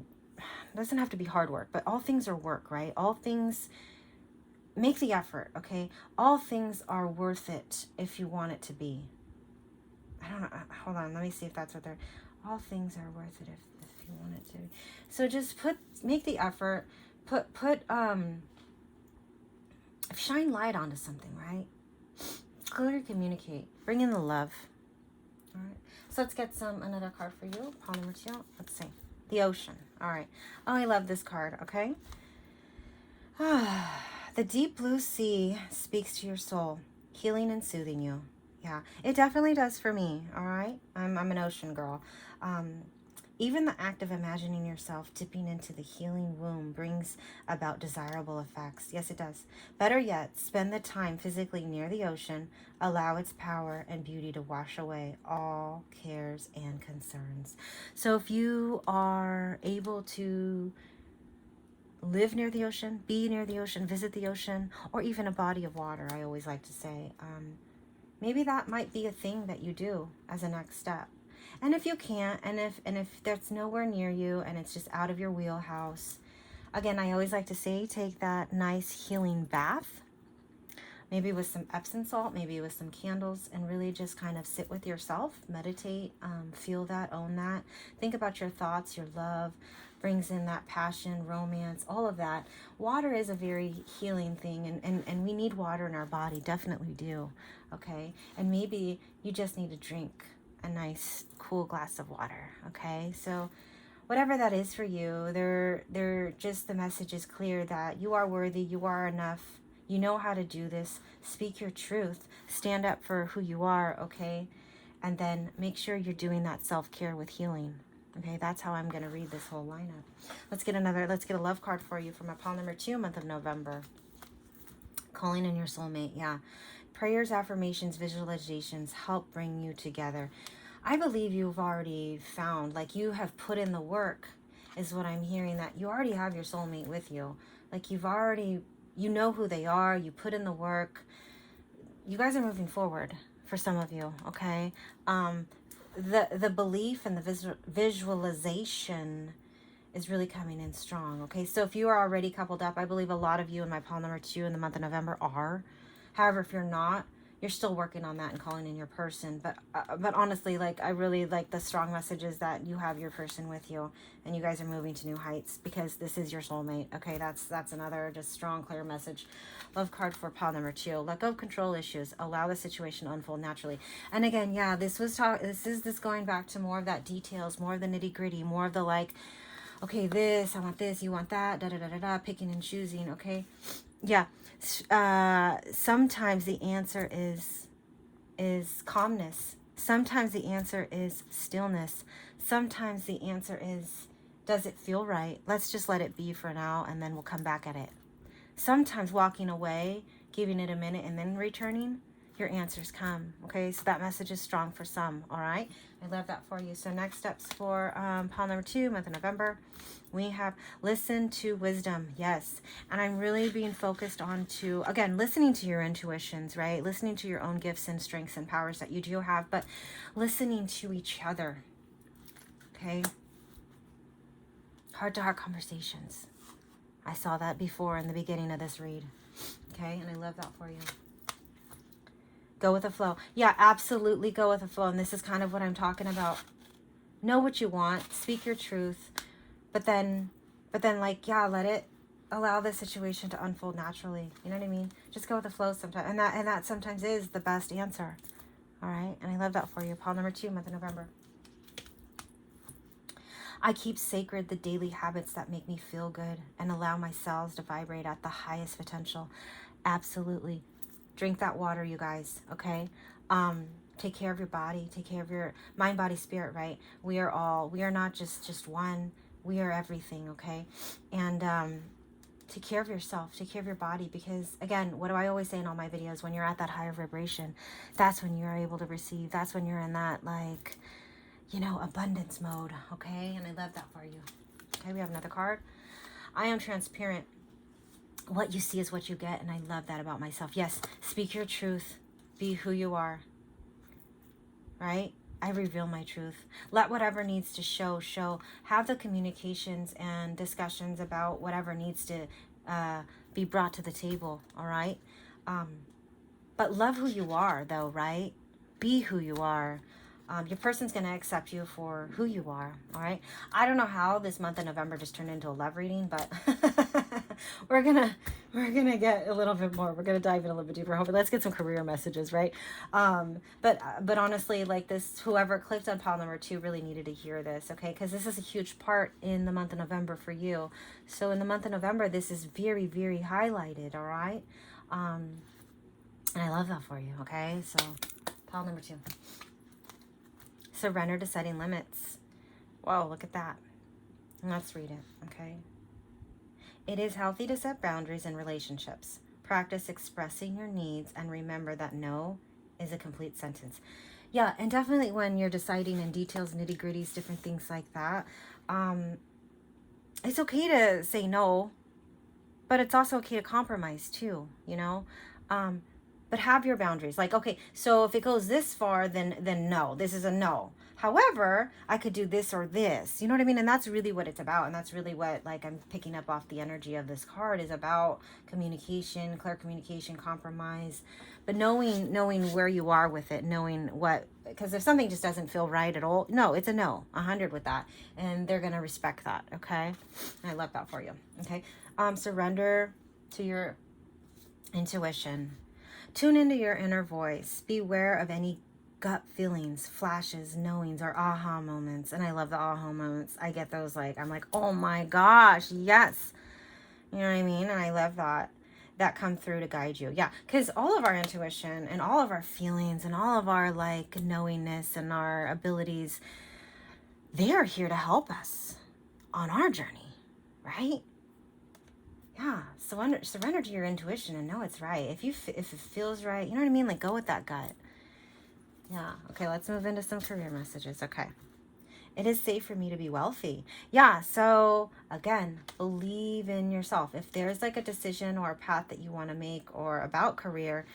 doesn't have to be hard work, but all things are work, right? All things, make the effort, okay? All things are worth it if you want it to be. I don't know. Hold on. Let me see if that's what they're, all things are worth it if you want it to be. So just make the effort, shine light onto something, right? Clearly communicate. Bring in the love. All right. So let's get another card for you. Pile number 2. Let's see. The ocean. All right. Oh, I love this card. Okay. The deep blue sea speaks to your soul, healing and soothing you. Yeah, it definitely does for me. All right. I'm an ocean girl. Even the act of imagining yourself dipping into the healing womb brings about desirable effects. Yes, it does. Better yet, spend the time physically near the ocean. Allow its power and beauty to wash away all cares and concerns. So if you are able to live near the ocean, be near the ocean, visit the ocean, or even a body of water, I always like to say, maybe that might be a thing that you do as a next step. And if you can't, and if that's nowhere near you and it's just out of your wheelhouse, again, I always like to say, take that nice healing bath, maybe with some Epsom salt, maybe with some candles, and really just kind of sit with yourself, meditate, feel that, own that. Think about your thoughts, your love, brings in that passion, romance, all of that. Water is a very healing thing, and we need water in our body, definitely do, okay? And maybe you just need to drink a nice cool glass of water, okay? So whatever that is for you, they're just, the message is clear that you are worthy, you are enough, you know how to do this. Speak your truth, stand up for who you are, okay? And then make sure you're doing that self-care with healing. Okay, that's how I'm going to read this whole lineup. Let's get a love card for you from my pile number 2, month of November. Calling in your soulmate, yeah. Prayers, affirmations, visualizations help bring you together. I believe you've already found, like you have put in the work, is what I'm hearing, that you already have your soulmate with you. Like you've already, you know who they are, you put in the work. You guys are moving forward for some of you, okay? The belief and the visualization is really coming in strong, okay? So if you are already coupled up, I believe a lot of you in my pile number 2 in the month of November are. However, if you're not, you're still working on that and calling in your person. But honestly, like, I really like the strong messages that you have your person with you and you guys are moving to new heights because this is your soulmate, okay? That's another just strong, clear message. Love card for pile number 2. Let go of control issues. Allow the situation to unfold naturally. And again, yeah, this is going back to more of that details, more of the nitty gritty, more of the like, okay, this, I want this, you want that, da-da-da-da-da, picking and choosing, okay? Yeah. Sometimes the answer is calmness. Sometimes the answer is stillness. Sometimes the answer is, does it feel right? Let's just let it be for now, and then we'll come back at it. Sometimes walking away, giving it a minute, and then returning, your answers come, okay? So that message is strong for some, all right? I love that for you. So next steps for pile number 2, month of November, we have listen to wisdom. Yes. And I'm really being focused on to, again, listening to your intuitions, right? Listening to your own gifts and strengths and powers that you do have, but listening to each other, okay? Heart-to-heart conversations. I saw that before in the beginning of this read, okay? And I love that for you. Go with the flow. Yeah, absolutely go with the flow. And this is kind of what I'm talking about. Know what you want. Speak your truth. But then like, yeah, let it, allow the situation to unfold naturally. You know what I mean? Just go with the flow sometimes. And that sometimes is the best answer. All right? And I love that for you. Pile number 2, month of November. I keep sacred the daily habits that make me feel good and allow my cells to vibrate at the highest potential. Absolutely. Drink that water, you guys, okay? Take care of your body, take care of your mind, body, spirit, right? We are not just one. We are everything, okay? And take care of yourself, take care of your body, because again, what do I always say in all my videos? When you're at that higher vibration, that's when you're able to receive. That's when you're in that, like, abundance mode, okay? And I love that for you. Okay, we have another card. I am transparent. What you see is what you get, and I love that about myself. Yes, speak your truth. Be who you are, right? I reveal my truth. Let whatever needs to show. Have the communications and discussions about whatever needs to be brought to the table, all right? But love who you are, though, right? Be who you are. Your person's going to accept you for who you are, all right? I don't know how this month of November just turned into a love reading, but we're gonna get a little bit more. We're gonna dive in a little bit deeper. Hopefully, let's get some career messages, right? But honestly, like this, whoever clicked on pile number 2 really needed to hear this, okay? Because this is a huge part in the month of November for you. So in the month of November, this is very, very highlighted, all right? And I love that for you, okay? So pile number 2. Surrender to setting limits. Whoa, look at that. Let's read it, okay? It is healthy to set boundaries in relationships. Practice expressing your needs and remember that no is a complete sentence. Yeah, and definitely when you're deciding in details, nitty-gritties, different things like that, it's okay to say no, but it's also okay to compromise too, but have your boundaries. Like, okay, so if it goes this far, then no, this is a no. However, I could do this or this. You know what I mean? And that's really what it's about. And that's really what, like, I'm picking up off the energy of this card is about communication, clear communication, compromise. But knowing where you are with it, knowing what, because if something just doesn't feel right at all, no, it's a no, 100 with that. And they're going to respect that, okay? And I love that for you, okay? Surrender to your intuition. Tune into your inner voice. Beware of any gut feelings, flashes, knowings, or aha moments. And I love the aha moments. I get those, like, I'm like, oh my gosh, yes. You know what I mean? And I love that come through to guide you. Yeah, because all of our intuition and all of our feelings and all of our, like, knowingness and our abilities, they are here to help us on our journey, right? Yeah, surrender to your intuition and know it's right. If it feels right, you know what I mean? Like, go with that gut. Yeah, okay, let's move into some career messages. Okay. It is safe for me to be wealthy. Yeah, so again, believe in yourself. If there's like a decision or a path that you want to make or about career,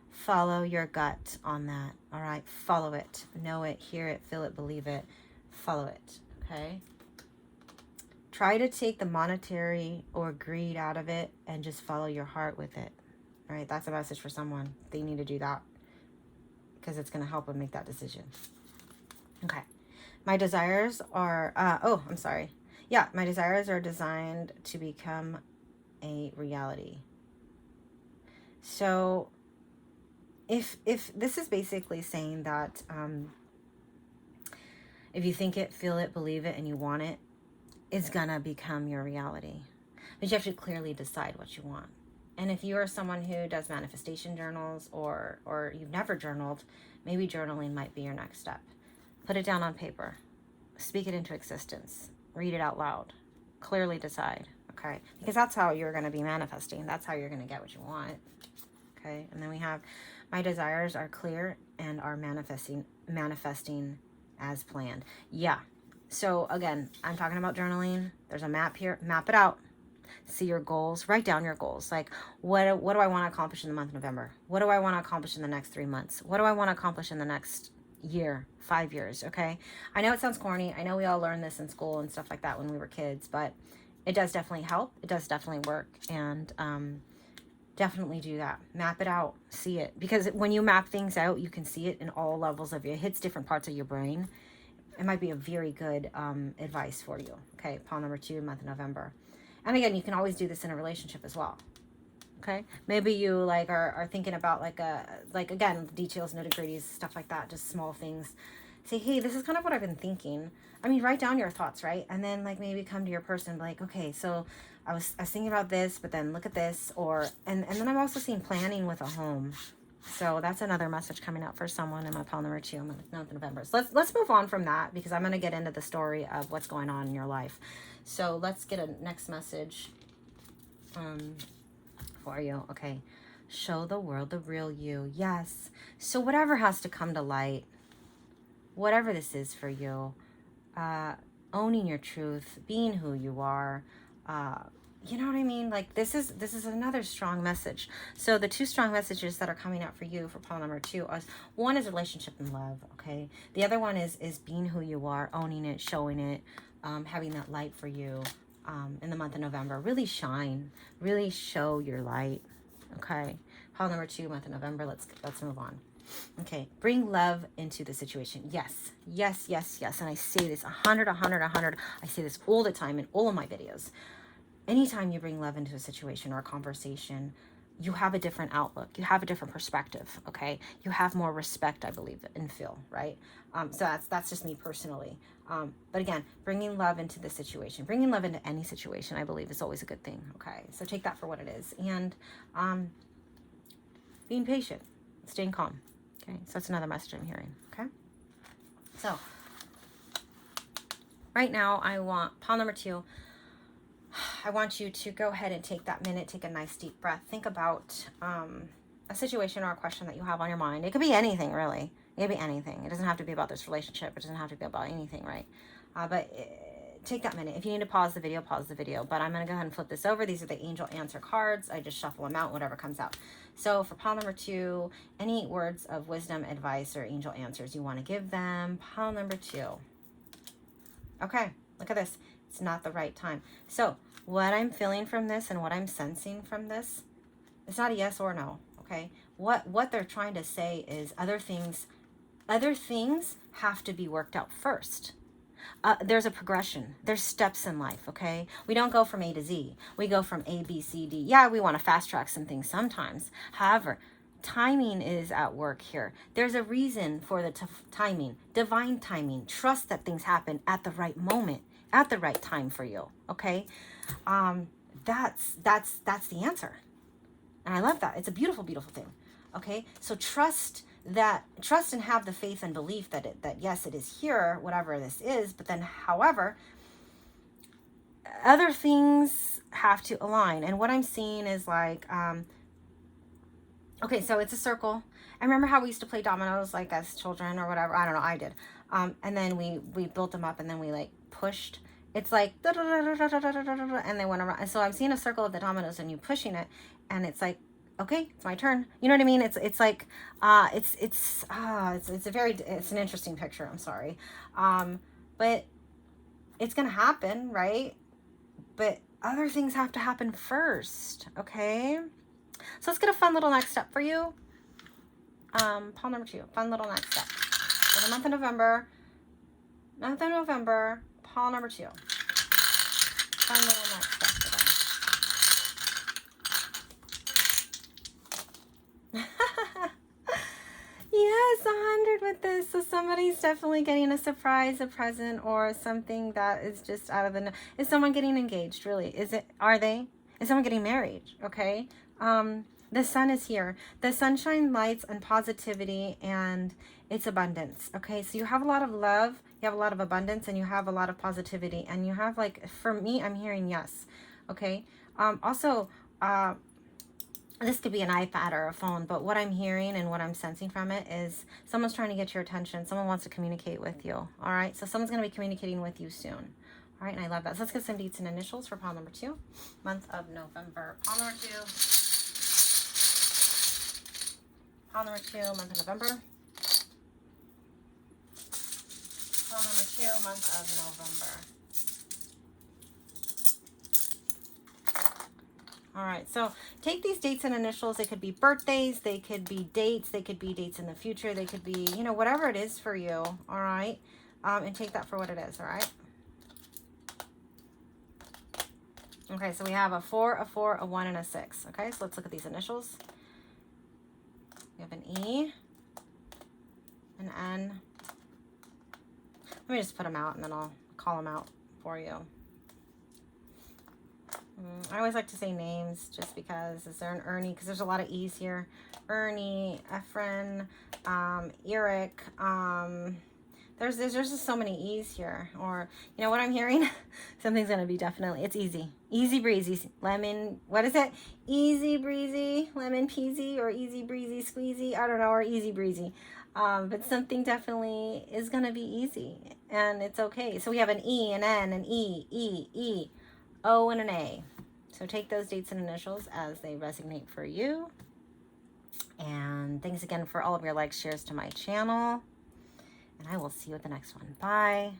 follow your gut on that. All right, follow it. Know it, hear it, feel it, believe it. Follow it, okay? Try to take the monetary or greed out of it and just follow your heart with it. All right, that's a message for someone. They need to do that because it's going to help them make that decision. Okay. My desires are, I'm sorry. Yeah, my desires are designed to become a reality. So if this is basically saying that if you think it, feel it, believe it, and you want it, it's gonna become your reality. But you have to clearly decide what you want. And if you are someone who does manifestation journals or you've never journaled, maybe journaling might be your next step. Put it down on paper. Speak it into existence. Read it out loud. Clearly decide, okay? Because that's how you're going to be manifesting. That's how you're going to get what you want, okay? And then we have, my desires are clear and are manifesting as planned. Yeah. So again, I'm talking about journaling. There's a map here. Map it out. See your goals. Write down your goals. Like, what do I want to accomplish in the month of November? What do I want to accomplish in the next 3 months? What do I want to accomplish in the next year, 5 years, okay? I know it sounds corny. I know we all learned this in school and stuff like that when we were kids, but it does definitely help. It does definitely work. And definitely do that. Map it out. See it. Because when you map things out, you can see it in all levels of you. It hits different parts of your brain. It might be a very good advice for you. Okay, pile number 2, month of November. And again, you can always do this in a relationship as well. Okay, maybe you are thinking about like again, details, nitty-gritties, stuff like that, just small things say, hey, this is kind of what I've been thinking. I mean, write down your thoughts, right? And then like maybe come to your person, be like, okay, so I was thinking about this, but then look at this, or, and then I'm also seeing planning with a home. So that's another message coming out for someone in my pile number 2, month of November. So let's move on from that, because I'm going to get into the story of what's going on in your life. So let's get a next message for you. Okay. Show the world the real you. Yes. So whatever has to come to light, whatever this is for you, owning your truth, being who you are, you know what I mean? Like this is another strong message. So the 2 strong messages that are coming out for you for pile number 2 is, one is relationship and love. Okay. The other one is being who you are, owning it, showing it, having that light for you, in the month of November. Really shine, really show your light. Okay. Pile number 2, month of November. Let's move on. Okay, bring love into the situation. Yes, yes, yes, yes. And I say this 100. I say this all the time in all of my videos. Anytime you bring love into a situation or a conversation, you have a different outlook. You have a different perspective, okay? You have more respect, I believe, and feel, right? So that's just me personally. But again, bringing love into the situation, bringing love into any situation, I believe is always a good thing, okay? So take that for what it is. And being patient, staying calm. Okay, so that's another message I'm hearing, okay? So, right now, I want, pile number 2, I want you to go ahead and take that minute, take a nice deep breath. Think about a situation or a question that you have on your mind. It could be anything, really. It could be anything. It doesn't have to be about this relationship. It doesn't have to be about anything, right? Take that minute. If you need to pause the video, pause the video. But I'm going to go ahead and flip this over. These are the angel answer cards. I just shuffle them out, whatever comes out. So for pile number 2, any words of wisdom, advice, or angel answers you want to give them. Pile number 2. Okay, look at this. It's not the right time. So what I'm feeling from this and what I'm sensing from this, it's not a yes or no, okay? What they're trying to say is other things have to be worked out first. There's a progression. There's steps in life, okay? We don't go from A to Z. We go from A, B, C, D. Yeah, we want to fast track some things sometimes. However, timing is at work here. There's a reason for the timing, divine timing. Trust that things happen at the right moment, at the right time for you, okay? That's the answer. And I love that. It's a beautiful, beautiful thing, okay? So trust and have the faith and belief that yes, it is here, whatever this is, but then however, other things have to align. And what I'm seeing is like, okay, so it's a circle. I remember how we used to play dominoes like as children or whatever. I don't know, I did. And then we built them up and then we like pushed. It's like, and they went around. And so I'm seeing a circle of the dominoes and you pushing it and it's like, okay, it's my turn. You know what I mean? It's like, it's an interesting picture. I'm sorry. But it's going to happen, right? But other things have to happen first. Okay. So let's get a fun little next step for you. Pile number 2, fun little next step. For the month of November, pile number 2. Fun little next step for them. Yes, 100 with this. So somebody's definitely getting a surprise, a present, or something that is just out of the... Is someone getting engaged, really? Are they? Is someone getting married? Okay. The sun is here. The sunshine lights and positivity and it's abundance. Okay. So you have a lot of love, you have a lot of abundance, and you have a lot of positivity. And you have like, for me, I'm hearing yes. Okay. Also, this could be an iPad or a phone, but what I'm hearing and what I'm sensing from it is someone's trying to get your attention. Someone wants to communicate with you. All right. So someone's going to be communicating with you soon. All right. And I love that. So let's get some dates and initials for pile number 2, month of November. Pile number 2. Pile number 2, month of November. Pile number 2, month of November. All right, so take these dates and initials. They could be birthdays, they could be dates, they could be dates in the future, they could be, you know, whatever it is for you, all right? And take that for what it is, all right? Okay, so we have a 4, a 4, a 1, and a 6. Okay, so let's look at these initials. We have an E, an N, Let me just put them out and then I'll call them out for you. I always like to say names just because. Is there an Ernie? Because there's a lot of E's here. Ernie, Efren, Eric. There's just so many E's here. Or, you know what I'm hearing? Something's going to be definitely, it's easy. Easy breezy. Lemon, what is it? Easy breezy, lemon peasy, or easy breezy squeezy. I don't know, or easy breezy. But something definitely is going to be easy. And it's okay. So we have an E, an N, an E, O, and an A. So take those dates and initials as they resonate for you. And thanks again for all of your likes, shares to my channel. And I will see you at the next one. Bye.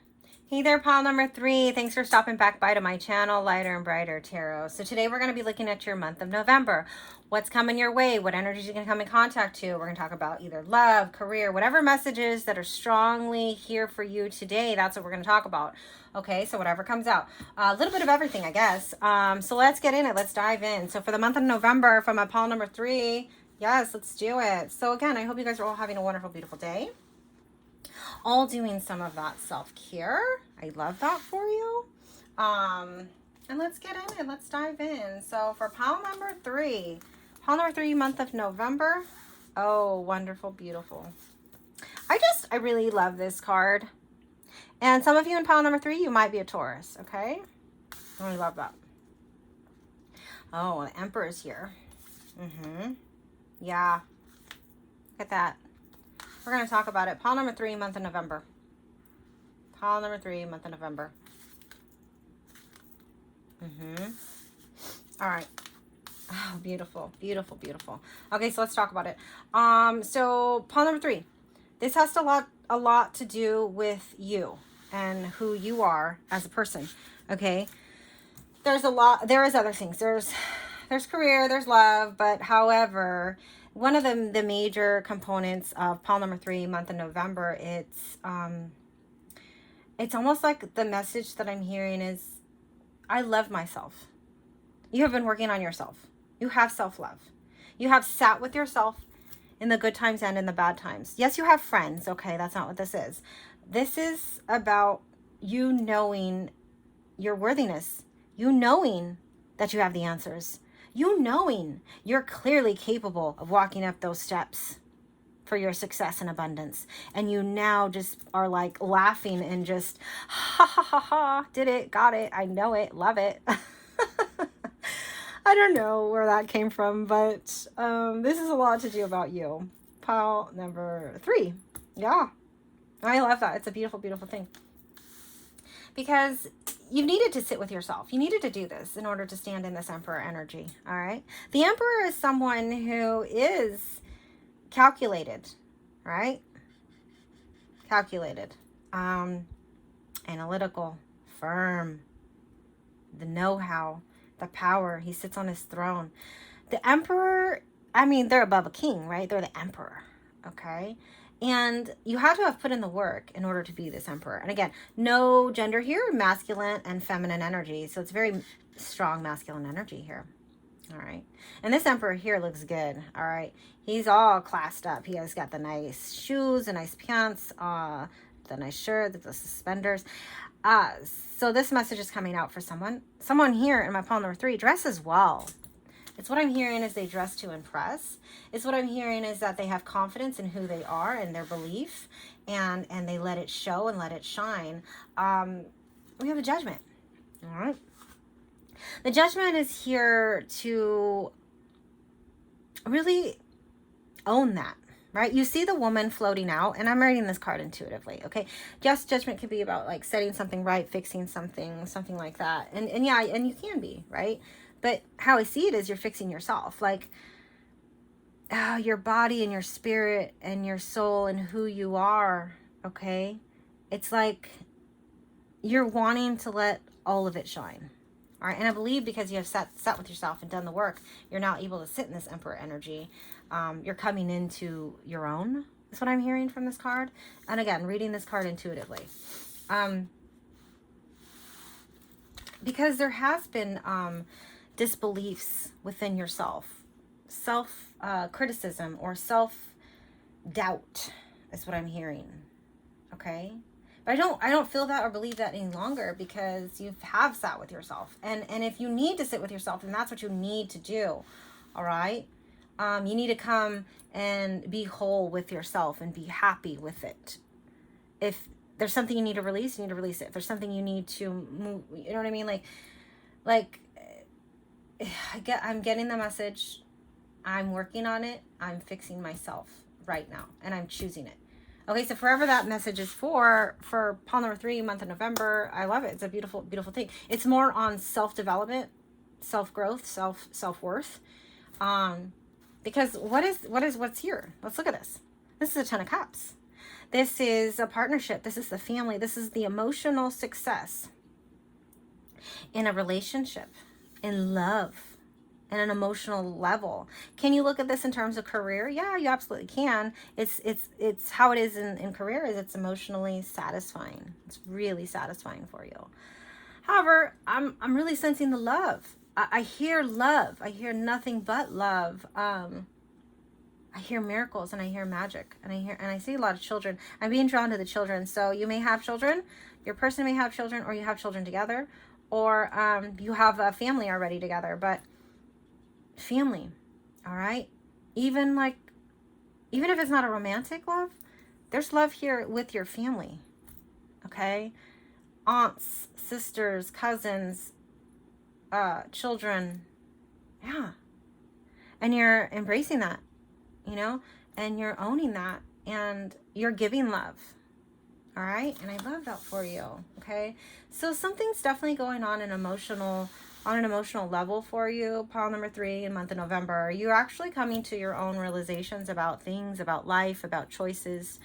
Hey there, pile number 3. Thanks for stopping back by to my channel, Lighter and Brighter Tarot. So today we're going to be looking at your month of November. What's coming your way? What energies you can come in contact to? We're going to talk about either love, career, whatever messages that are strongly here for you today. That's what we're going to talk about. Okay, so whatever comes out. A little bit of everything, I guess. So let's get in it. Let's dive in. So for the month of November, from my pile number 3, yes, let's do it. So again, I hope you guys are all having a wonderful, beautiful day. All doing some of that self-care. I love that for you. And let's get in it. Let's dive in. So for pile number 3, month of November. Oh, wonderful, beautiful. I really love this card. And some of you in pile number 3, you might be a Taurus, okay? I really love that. Oh, the Emperor's here. Yeah. Look at that. We're going to talk about it. Pile number 3, month of November. Pile number 3, month of November. All right. Oh, beautiful, beautiful, beautiful. Okay, so let's talk about it. So pile number 3. This has a lot to do with you and who you are as a person. Okay. There is other things. There's career, there's love, but however, one of the major components of pile number 3, month of November, it's almost like the message that I'm hearing is, I love myself. You have been working on yourself. You have self-love. You have sat with yourself in the good times and in the bad times. Yes, you have friends. Okay, that's not what this is. This is about you knowing your worthiness. You knowing that you have the answers. You knowing you're clearly capable of walking up those steps for your success and abundance. And you now just are like laughing and just, ha ha ha ha, did it, got it, I know it, love it. I don't know where that came from, but this is a lot to do about you. Pile number 3. Yeah, I love that. It's a beautiful, beautiful thing. Because you needed to sit with yourself. You needed to do this in order to stand in this Emperor energy, all right? The Emperor is someone who is calculated, right? Calculated. Analytical, firm, the know-how, the power. He sits on his throne. The Emperor, I mean, they're above a king, right? They're the Emperor, okay? And you have to have put in the work in order to be this Emperor. And again, no gender here, masculine and feminine energy. So it's very strong masculine energy here. All right. And this Emperor here looks good. All right. He's all classed up. He has got the nice shoes, the nice pants, the nice shirt, the suspenders. So this message is coming out for someone. Someone here in my pile number 3 dresses well. It's what I'm hearing is they dress to impress. It's what I'm hearing is that they have confidence in who they are and their belief, and they let it show and let it shine. We have a Judgment. All right. The Judgment is here to really own that, right? You see the woman floating out, and I'm reading this card intuitively, okay? Just Judgment could be about like setting something right, fixing something like that. And yeah, and you can be, right? But how I see it is you're fixing yourself. Like, your body and your spirit and your soul and who you are, okay? It's like you're wanting to let all of it shine. All right, and I believe because you have sat with yourself and done the work, you're now able to sit in this Emperor energy. You're coming into your own. That's what I'm hearing from this card. And again, reading this card intuitively. Because there has been disbeliefs within yourself. Self-criticism or self-doubt is what I'm hearing. Okay? But I don't feel that or believe that any longer, because you have sat with yourself. And if you need to sit with yourself, then that's what you need to do. All right? You need to come and be whole with yourself and be happy with it. If there's something you need to release, you need to release it. If there's something you need to move, you know what I mean? Like I'm getting the message. I'm working on it. I'm fixing myself right now, and I'm choosing it. Okay, so forever that message is for pile number 3, month of November. I love it. It's a beautiful, beautiful thing. It's more on self-development, self-growth, self-worth. Because what's here? Let's look at this. This is a 10 of Cups. This is a partnership. This is the family. This is the emotional success in a relationship, in love, in an emotional level. Can you look at this in terms of career? Yeah, you absolutely can. It's how it is in career, is it's emotionally satisfying. It's really satisfying for you. However, I'm really sensing the love. I hear love. I hear nothing but love. I hear miracles, and I hear magic, and I see a lot of children. I'm being drawn to the children. So you may have children, your person may have children, or you have children together, or you have a family already together. But family, all right? Even if it's not a romantic love, there's love here with your family. Okay? Aunts, sisters, cousins, children. Yeah. And you're embracing that, you know, and you're owning that, and you're giving love. All right. And I love that for you. Okay. So something's definitely going on an emotional level for you. Pile number 3 in month of November. You're actually coming to your own realizations about things, about life, about choices.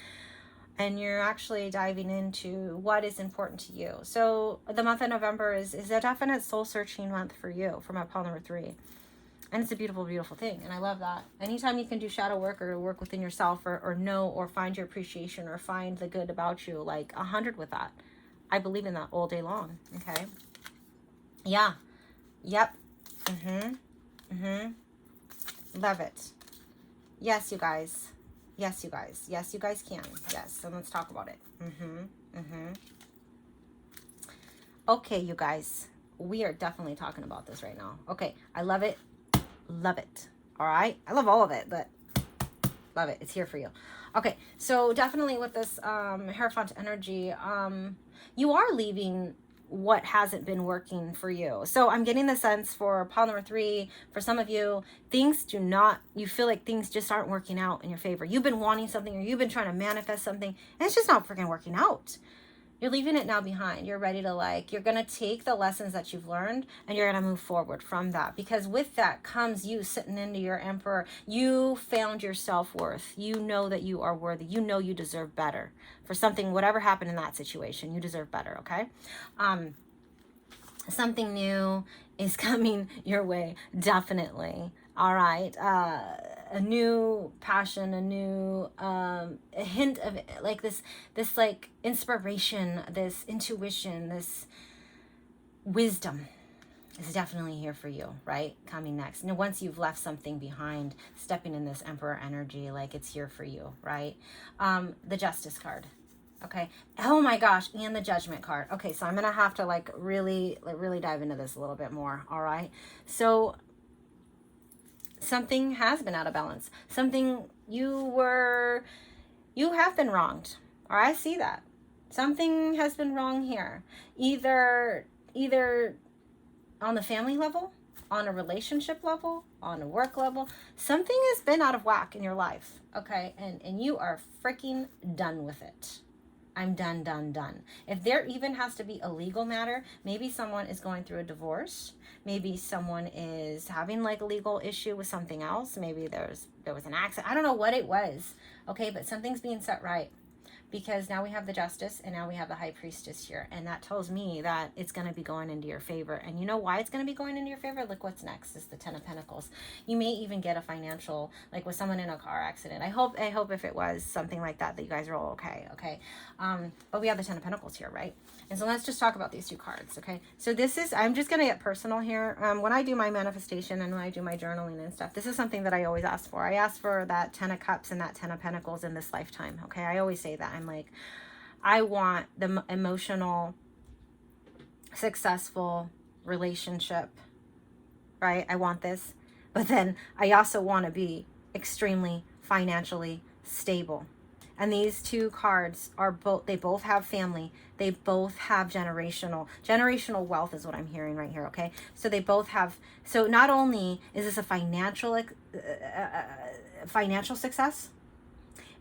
And you're actually diving into what is important to you. So the month of November is a definite soul searching month for you, for my pile number 3. And it's a beautiful, beautiful thing. And I love that. Anytime you can do shadow work or work within yourself, or know or find your appreciation or find the good about you, like 100 with that. I believe in that all day long. Okay. Yeah. Yep. Love it. Yes, you guys. Yes, you guys. Yes, you guys can. Yes. So let's talk about it. Okay, you guys. We are definitely talking about this right now. Okay. I love it. Love it. All right. I love all of it, but love it. It's here for you. Okay. So definitely with this Hierophant energy, you are leaving what hasn't been working for you. So I'm getting the sense for pile number 3, for some of you, you feel like things just aren't working out in your favor. You've been wanting something, or you've been trying to manifest something, and it's just not freaking working out. You're leaving it now behind. You're ready to you're going to take the lessons that you've learned, and you're going to move forward from that. Because with that comes you sitting into your emperor. You found your self-worth. You know that you are worthy. You know you deserve better for something, whatever happened in that situation. You deserve better, okay? Something new is coming your way, definitely. All right. A new passion, a new a hint of this inspiration, this intuition, this wisdom is definitely here for you, right? Coming next. And once you've left something behind, stepping in this Emperor energy, it's here for you, right? The Justice card. Okay. Oh my gosh. And the Judgment card. Okay. So I'm going to have to really dive into this a little bit more. All right. So something has been out of balance. Something you have been wronged. Or I see that. Something has been wrong here. Either on the family level, on a relationship level, on a work level, something has been out of whack in your life. Okay. And you are freaking done with it. I'm done. If there even has to be a legal matter, maybe someone is going through a divorce. Maybe someone is having a legal issue with something else. Maybe there was an accident. I don't know what it was. Okay, but something's being set right. Because now we have the Justice, and now we have the High Priestess here. And that tells me that it's going to be going into your favor. And you know why it's going to be going into your favor? Look what's next is the Ten of Pentacles. You may even get a financial, with someone in a car accident. I hope if it was something like that you guys are all okay. Okay. But we have the Ten of Pentacles here, right? And so let's just talk about these 2 cards. Okay. So I'm just going to get personal here. When I do my manifestation and when I do my journaling and stuff, this is something that I always ask for. I ask for that 10 of Cups and that 10 of Pentacles in this lifetime. Okay. I always say that. I want the emotional, successful relationship, right? I want this. But then I also want to be extremely financially stable. And these two cards are both, they both have family. They both have generational wealth is what I'm hearing right here, okay? So they both have, so not only is this a financial success,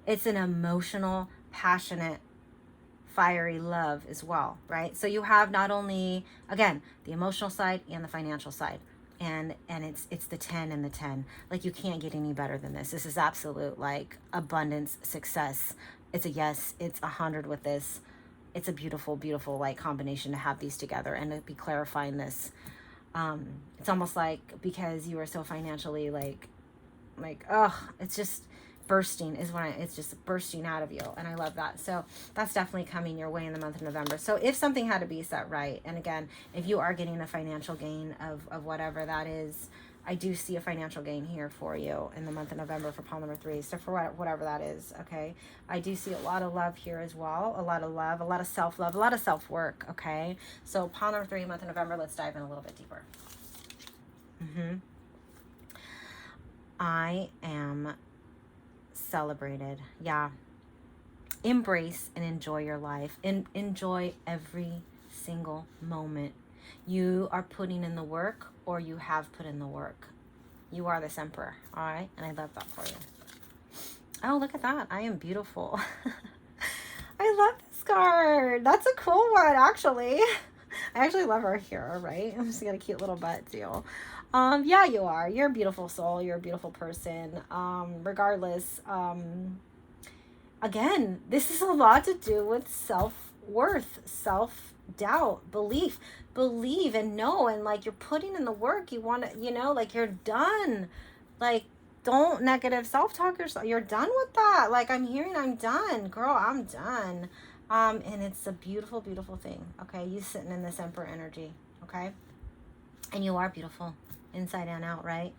it's an emotional, passionate, fiery love as well, right? So you have not only, again, the emotional side and the financial side. And it's the 10 and the 10. Like, you can't get any better than this. This is absolute, like, abundance, success. It's a yes. It's 100 with this. It's a beautiful, beautiful, like, combination to have these together and to be clarifying this. It's almost like, because you are so financially, like, it's just bursting is when it's just bursting out of you, and I love that. So that's definitely coming your way in the month of November. So if something had to be set right, and again, if you are getting a financial gain of whatever that is, I do see a financial gain here for you in the month of November for pile number 3. So for whatever that is, okay, I do see a lot of love here as well, a lot of love, a lot of self-love, a lot of self-work, okay? So pile number 3, month of November, let's dive in a little bit deeper. I am celebrated. Yeah. Embrace and enjoy your life, and enjoy every single moment. You are putting in the work, or you have put in the work. You are this emperor. All right. And I love that for you. Oh, look at that. I am beautiful. I love this card. That's a cool one, actually. I actually love her here, right? I'm just got a cute little butt too. Yeah, you are. You're a beautiful soul. You're a beautiful person. Regardless, again, this is a lot to do with self-worth, self-doubt, belief. Believe and know, and like, you're putting in the work. You want to, like, you're done. Like, don't negative self-talk yourself. You're done with that. Like, I'm hearing, I'm done. Girl, I'm done. And it's a beautiful, beautiful thing. Okay, you sitting in this emperor energy. Okay, and you are beautiful inside and out, right?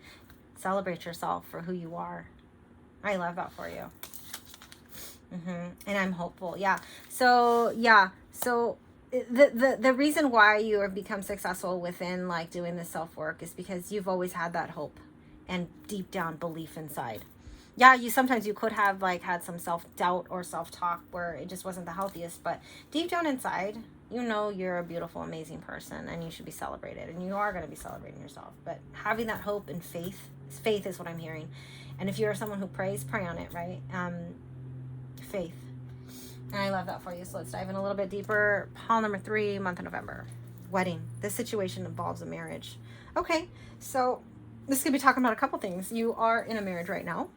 Celebrate yourself for who you are. I love that for you. And I'm hopeful. Yeah. So the reason why you have become successful within, like, doing this self-work is because you've always had that hope and deep down belief inside. Yeah, sometimes you could have, like, had some self-doubt or self-talk where it just wasn't the healthiest, but deep down inside, you're a beautiful, amazing person, and you should be celebrated, and you are going to be celebrating yourself. But having that hope and faith is what I'm hearing. And if you're someone who prays, pray on it, right? Faith. And I love that for you. So let's dive in a little bit deeper. Pile number 3, month of November. Wedding. This situation involves a marriage. Okay, so this could be talking about a couple things. You are in a marriage right now,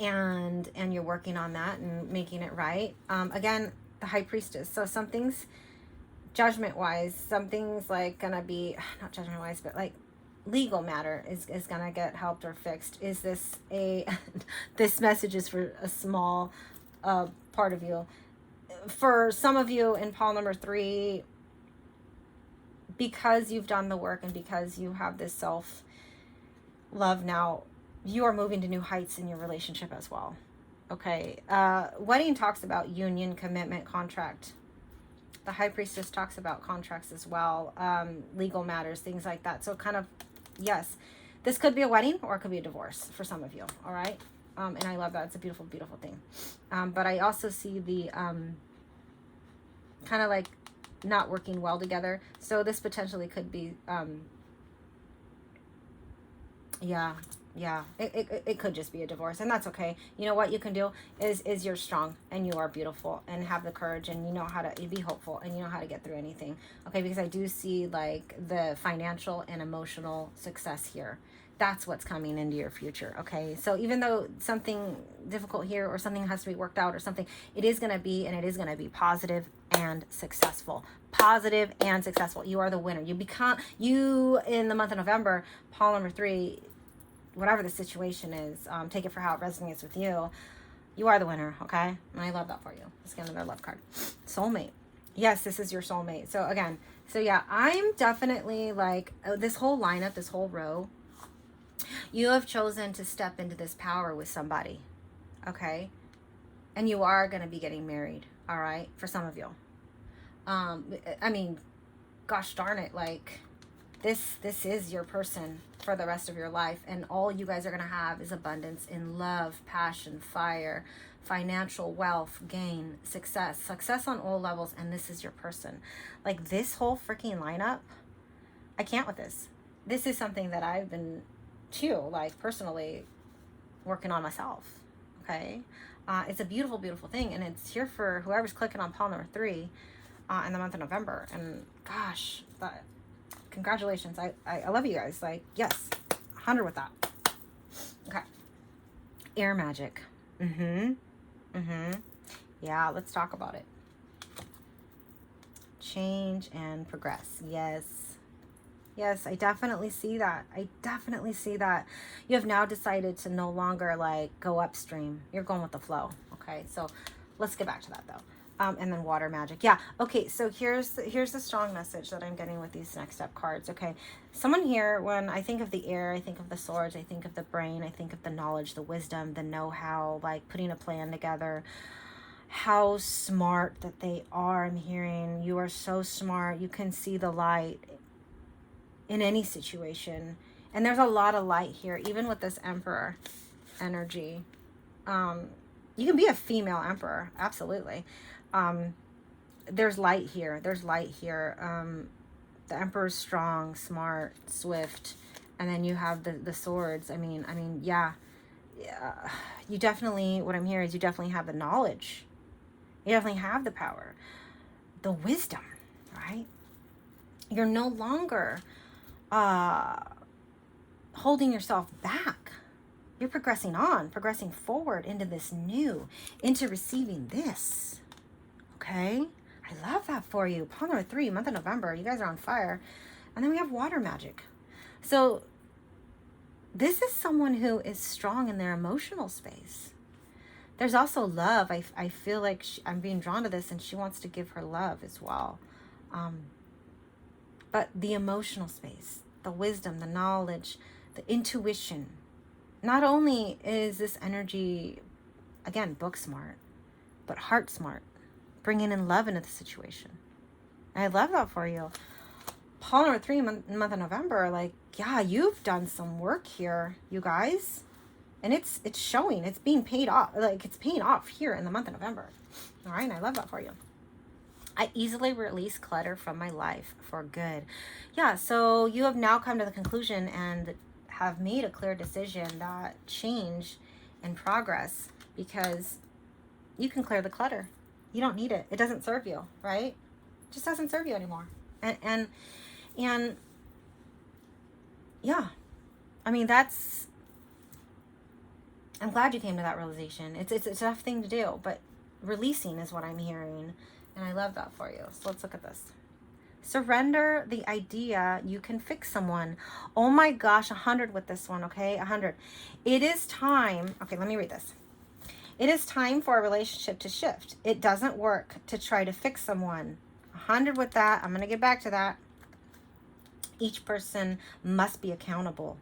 and you're working on that and making it right. Again, the High Priestess. So something's judgment-wise, something's like gonna be, not judgment-wise, but like legal matter is gonna get helped or fixed. Is this this message is for a small part of you. For some of you in pile number 3, because you've done the work and because you have this self-love now, you are moving to new heights in your relationship as well. Okay. Wedding talks about union, commitment, contract. The High Priestess talks about contracts as well, legal matters, things like that. So kind of, yes, this could be a wedding or it could be a divorce for some of you. All right. And I love that. It's a beautiful, beautiful thing. But I also see the kind of like not working well together. So this potentially could be, it could just be a divorce, and that's okay. You know what you can do is you're strong, and you are beautiful, and have the courage, and you know how to be hopeful, and you know how to get through anything. Okay, because I do see, like, the financial and emotional success here. That's what's coming into your future. Okay, so even though something difficult here, or something has to be worked out, or something, it is going to be, and it is going to be positive and successful. Positive and successful. You are the winner. You in the month of November, pile number 3, whatever the situation is, take it for how it resonates with you. You are the winner, okay? And I love that for you. Let's get another love card. Soulmate. Yes, this is your soulmate. So again, yeah, I'm definitely like, this whole lineup, this whole row, you have chosen to step into this power with somebody, okay? And you are going to be getting married, All right, for some of you. I mean, gosh darn it, like this is your person for the rest of your life, and all you guys are going to have is abundance in love, passion, fire, financial wealth, gain, success on all levels, and this is your person. Like this whole freaking lineup, I can't with this. This is something that I've been too, like personally working on myself. Okay. It's a beautiful, beautiful thing, and it's here for whoever's clicking on pile number 3 in the month of November. And gosh, congratulations. I love you guys. Like, yes, 100 with that. Okay. Air magic. Yeah, let's talk about it. Change and progress. Yes, I definitely see that. You have now decided to no longer like go upstream. You're going with the flow. Okay, so let's get back to that though. And then water magic. Yeah. Okay. So here's the strong message that I'm getting with these next step cards. Okay. Someone here, when I think of the air, I think of the swords, I think of the brain, I think of the knowledge, the wisdom, the know-how, like putting a plan together, how smart that they are. I'm hearing you are so smart. You can see the light in any situation. And there's a lot of light here, even with this emperor energy. You can be a female emperor. Absolutely. There's light here. The emperor's strong, smart, swift, and then you have the swords. I mean, yeah. You definitely, what I'm hearing is you definitely have the knowledge. You definitely have the power, the wisdom, right? You're no longer holding yourself back. You're progressing on, progressing forward into this new, into receiving this. Okay? I love that for you. Pile number 3, month of November. You guys are on fire. And then we have water magic. So this is someone who is strong in their emotional space. There's also love. I feel like I'm being drawn to this, and she wants to give her love as well. But the emotional space, the wisdom, the knowledge, the intuition. Not only is this energy, again, book smart, but heart smart, bringing in love into the situation. I love that for you. Pile number 3, month of November, like, yeah, you've done some work here, you guys. And it's showing, it's being paid off. Like, it's paying off here in the month of November. All right, and I love that for you. I easily release clutter from my life for good. Yeah, so you have now come to the conclusion and have made a clear decision that change and progress, because you can clear the clutter. You don't need it. It doesn't serve you, right? It just doesn't serve you anymore. And yeah, I mean, I'm glad you came to that realization. It's a tough thing to do, but releasing is what I'm hearing. And I love that for you. So let's look at this. Surrender the idea you can fix someone. Oh my gosh, 100 with this one, okay? 100. It is time. Okay, let me read this. It is time for a relationship to shift. It doesn't work to try to fix someone. 100 with that. I'm going to get back to that. Each person must be accountable.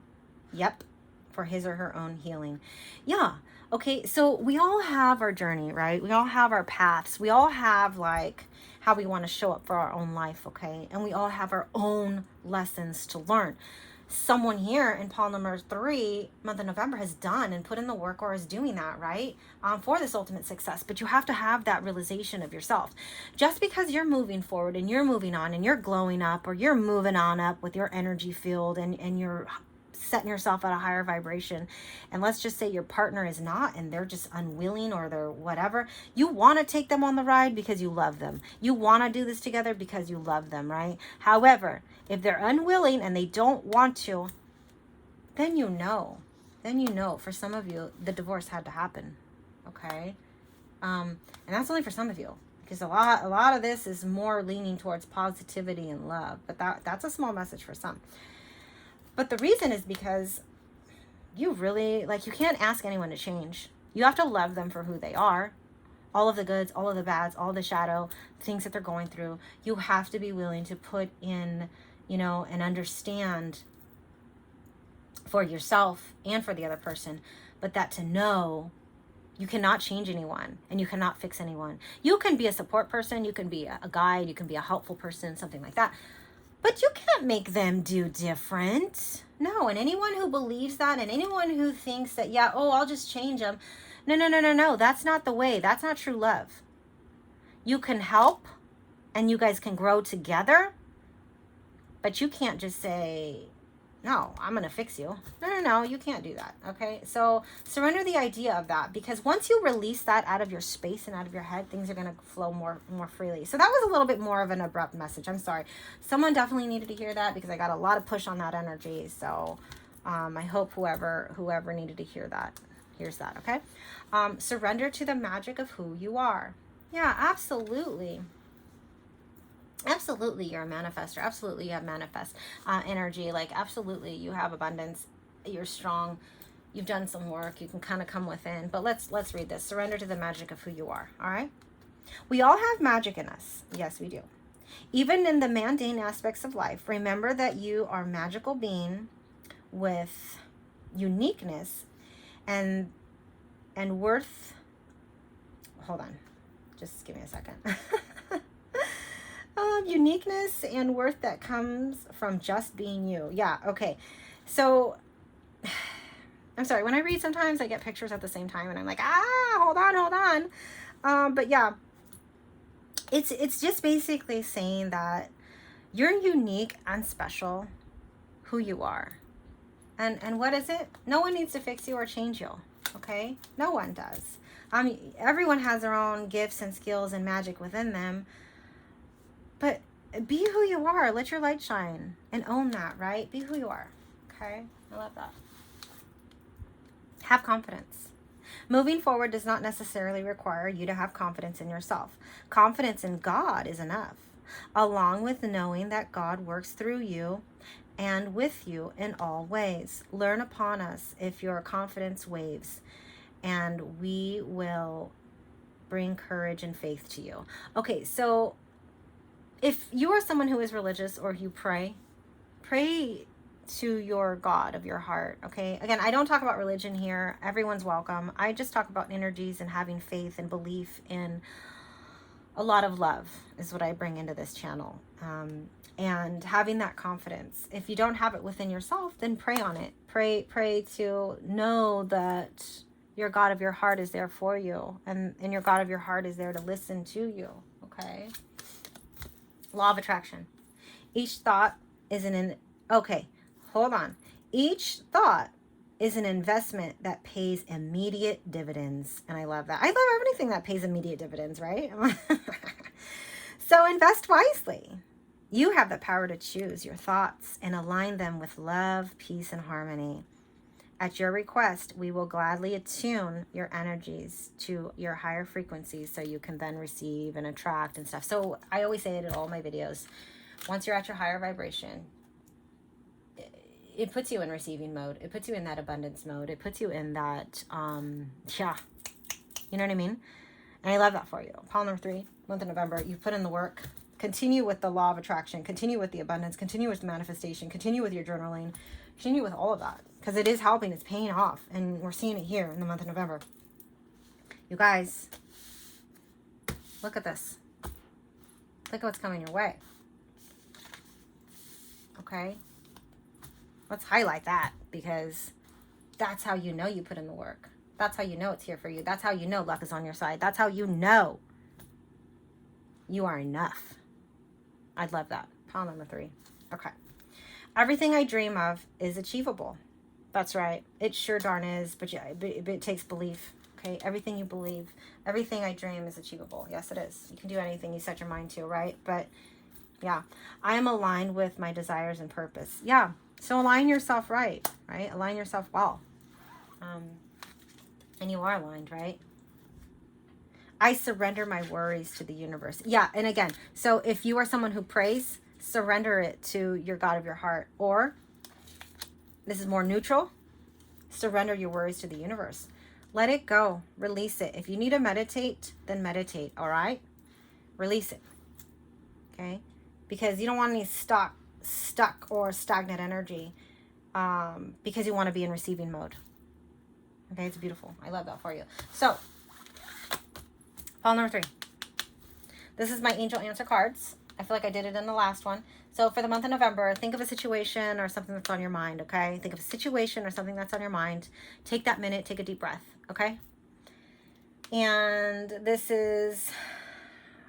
Yep. For his or her own healing. Yeah. Okay. So we all have our journey, right? We all have our paths. We all have like how we want to show up for our own life. Okay. And we all have our own lessons to learn. Someone here in pile number 3, month of November, has done and put in the work, or is doing that, right? For this ultimate success. But you have to have that realization of yourself. Just because you're moving forward and you're moving on and you're glowing up, or you're moving on up with your energy field, and you're setting yourself at a higher vibration, and let's just say your partner is not, and they're just unwilling, or they're whatever, you want to take them on the ride because you love them. You want to do this together because you love them, right? However, if they're unwilling and they don't want to, then you know, for some of you, the divorce had to happen. Okay. And that's only for some of you, because a lot of this is more leaning towards positivity and love, but that's a small message for some. But the reason is because you really, like, you can't ask anyone to change. You have to love them for who they are. All of the goods, all of the bads, all the shadow, things that they're going through. You have to be willing to put in, and understand for yourself and for the other person. But that to know, You cannot change anyone, and you cannot fix anyone. You can be a support person, you can be a guide, you can be a helpful person, something like that. But you can't make them do different. No, and anyone who believes that, and anyone who thinks that, yeah, oh, I'll just change them. No, no, no, no, no. That's not the way. That's not true love. You can help, and you guys can grow together, but you can't just say, no, I'm going to fix you. No, no, no, you can't do that, okay? So surrender the idea of that, because once you release that out of your space and out of your head, things are going to flow more freely. So that was a little bit more of an abrupt message. I'm sorry. Someone definitely needed to hear that, because I got a lot of push on that energy. So I hope whoever needed to hear that hears that, okay? Surrender to the magic of who you are. Yeah, absolutely. Absolutely, you're a manifester. Absolutely, you have manifest energy. Like, absolutely, you have abundance. You're strong. You've done some work. You can kind of come within. But let's read this. Surrender to the magic of who you are. All right? We all have magic in us. Yes, we do. Even in the mundane aspects of life, remember that you are a magical being with uniqueness and worth. Hold on. Just give me a second. Uniqueness and worth that comes from just being you. Yeah, okay. So, I'm sorry. When I read, sometimes I get pictures at the same time, and I'm like, hold on. But yeah, it's just basically saying that you're unique and special, who you are. And what is it? No one needs to fix you or change you, okay? No one does. Everyone has their own gifts and skills and magic within them. But be who you are. Let your light shine and own that, right? Be who you are. Okay? I love that. Have confidence. Moving forward does not necessarily require you to have confidence in yourself. Confidence in God is enough, along with knowing that God works through you and with you in all ways. Learn upon us if your confidence waves, and we will bring courage and faith to you. Okay, so if you are someone who is religious or you pray to your God of your heart, okay? Again, I don't talk about religion here. Everyone's welcome. I just talk about energies and having faith and belief in a lot of love is what I bring into this channel. And having that confidence. If you don't have it within yourself, then pray on it. Pray to know that your God of your heart is there for you. And your God of your heart is there to listen to you, okay? Law of attraction. Each thought is Each thought is an investment that pays immediate dividends. And I love that. I love everything that pays immediate dividends, right? So invest wisely. You have the power to choose your thoughts and align them with love, peace, and harmony. At your request, we will gladly attune your energies to your higher frequencies so you can then receive and attract and stuff. So I always say it in all my videos. Once you're at your higher vibration, it puts you in receiving mode. It puts you in that abundance mode. It puts you in that, you know what I mean? And I love that for you. Pile number 3, month of November, you've put in the work. Continue with the law of attraction. Continue with the abundance. Continue with manifestation. Continue with your journaling. Continue with all of that. Because it is helping. It's paying off. And we're seeing it here in the month of November. You guys, look at this. Look at what's coming your way. Okay? Let's highlight that, because that's how you know you put in the work. That's how you know it's here for you. That's how you know luck is on your side. That's how you know you are enough. I'd love that. Pile number 3. Okay. Everything I dream of is achievable. That's right. It sure darn is, but yeah, it takes belief. Okay, everything you believe, everything I dream is achievable. Yes, it is. You can do anything you set your mind to, right? But yeah, I am aligned with my desires and purpose. Yeah, so align yourself right? Align yourself well. And you are aligned, right? I surrender my worries to the universe. Yeah, and again, so if you are someone who prays, surrender it to your God of your heart. Or, this is more neutral, surrender your worries to the universe. Let it go. Release it. If you need to meditate, then meditate, all right? Release it, okay? Because you don't want any stuck or stagnant energy, because you want to be in receiving mode, Okay, it's beautiful. I love that for you. So, pile number 3. This is my angel answer cards. I feel like I did it in the last one. So for the month of November, think of a situation or something that's on your mind, okay? Think of a situation or something that's on your mind. Take that minute, take a deep breath, okay? And this is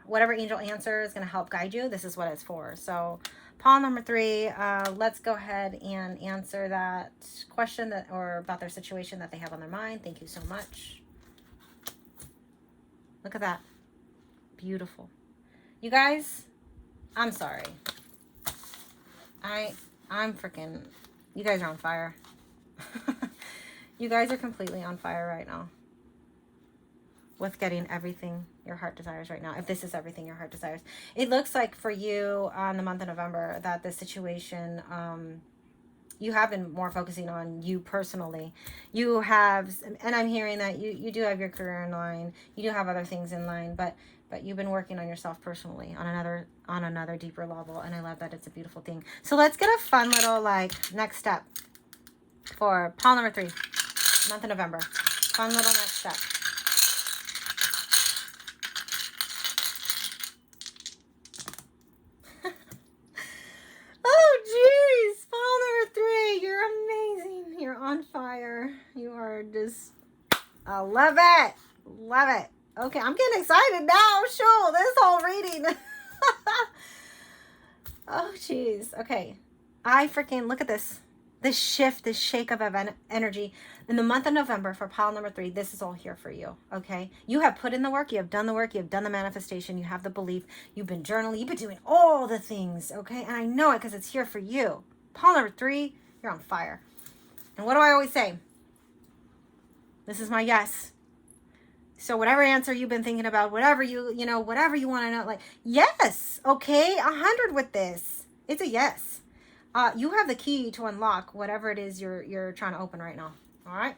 whatever angel answer is going to help guide you. This is what it's for. So pile number 3, let's go ahead and answer that question or about their situation that they have on their mind. Thank you so much. Look at that. Beautiful. You guys, I'm sorry. I'm freaking, you guys are on fire. You guys are completely on fire right now with getting everything your heart desires right now. If this is everything your heart desires. It looks like for you on the month of November that the situation, you have been more focusing on you personally. You have, and I'm hearing that you do have your career in line. You do have other things in line, but you've been working on yourself personally on another deeper level. And I love that. It's a beautiful thing. So let's get a fun little next step for pile number 3, month of November. Fun little next step. Oh, geez. Pile number 3. You're amazing. You're on fire. You are just, I love it. Love it. Okay, I'm getting excited now. Show this whole reading. Oh, jeez. Okay. I freaking, look at this. This shift, this shake of energy. In the month of November for pile number 3, this is all here for you, okay? You have put in the work. You have done the work. You have done the manifestation. You have the belief. You've been journaling. You've been doing all the things, okay? And I know it because it's here for you. Pile number 3, you're on fire. And what do I always say? This is my yes. So whatever answer you've been thinking about, whatever whatever you want to know, yes, okay, 100 with this. It's a yes. You have the key to unlock whatever it is you're trying to open right now. All right.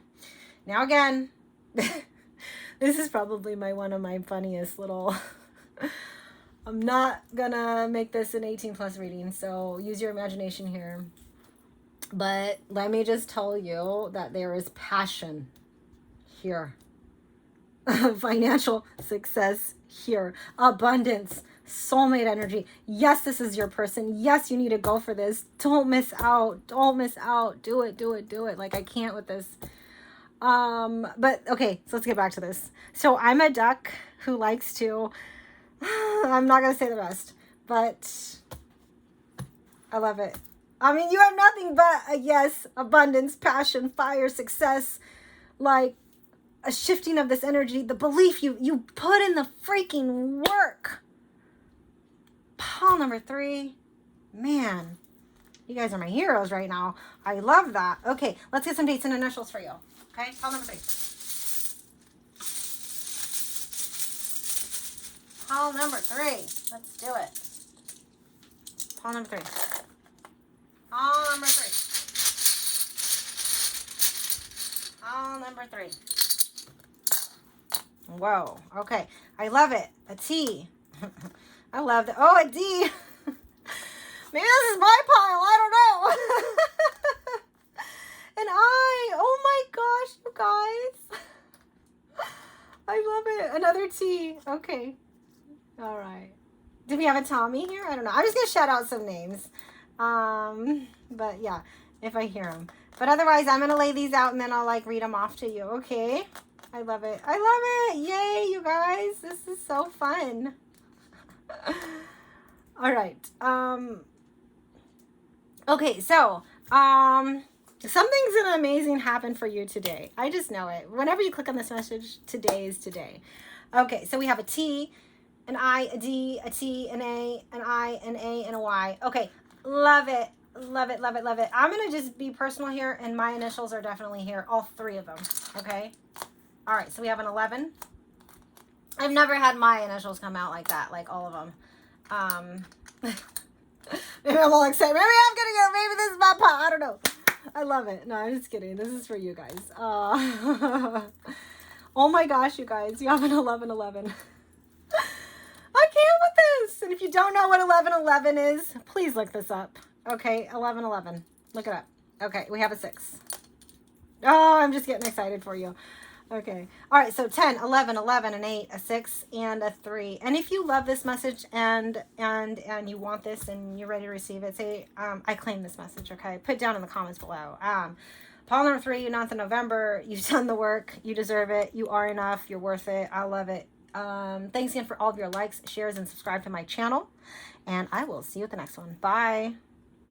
Now again, this is probably one of my funniest little. I'm not gonna make this an 18+ reading, so use your imagination here. But let me just tell you that there is passion here. Financial success here, abundance, soulmate energy. Yes, this is your person. Yes, you need to go for this. Don't miss out. Don't miss out. Do it. I can't with this. But okay, so let's get back to this. So I'm a duck who likes to, I'm not going to say the rest, but I love it. I mean, you have nothing but a yes, abundance, passion, fire, success, a shifting of this energy, the belief you put in the freaking work. Pile number 3, man, you guys are my heroes right now. I love that. Okay, let's get some dates and initials for you. Okay, pile number 3. Pile number 3. Let's do it. Pile number 3. Pile number 3. Pile number 3. Whoa. Okay. I love it. A T. I love that. Oh, a D. Maybe this is my pile. I don't know. And I. Oh my gosh, you guys. I love it. Another T. Okay. All right. Do we have a Tommy here? I don't know. I'm just going to shout out some names. But yeah, if I hear them. But otherwise, I'm going to lay these out and then I'll read them off to you. Okay. I love it. I love it. Yay, you guys. This is so fun. All right. Okay, so something's gonna amazing happen for you today. I just know it. Whenever you click on this message, today is today. Okay, so we have a T, an I, a D, a T, an A, an I, an A, and a Y. Okay, love it. Love it, love it, love it. I'm gonna just be personal here, and my initials are definitely here. All 3 of them. Okay. All right, so we have an 11. I've never had my initials come out like that, all of them. Maybe I'm all excited. Maybe I'm getting it. Maybe this is my part. I don't know. I love it. No, I'm just kidding. This is for you guys. Oh my gosh, you guys. You have an 1111. I can't with this. And if you don't know what 1111 is, please look this up. Okay, 1111. Look it up. Okay, we have a 6. Oh, I'm just getting excited for you. Okay. All right. So 10, 11, 11, an 8, a 6, and a 3. And if you love this message and you want this and you're ready to receive it, say, I claim this message. Okay. Put down in the comments below. Paul number 3, you 9th of November. You've done the work. You deserve it. You are enough. You're worth it. I love it. Thanks again for all of your likes, shares, and subscribe to my channel. And I will see you at the next one. Bye.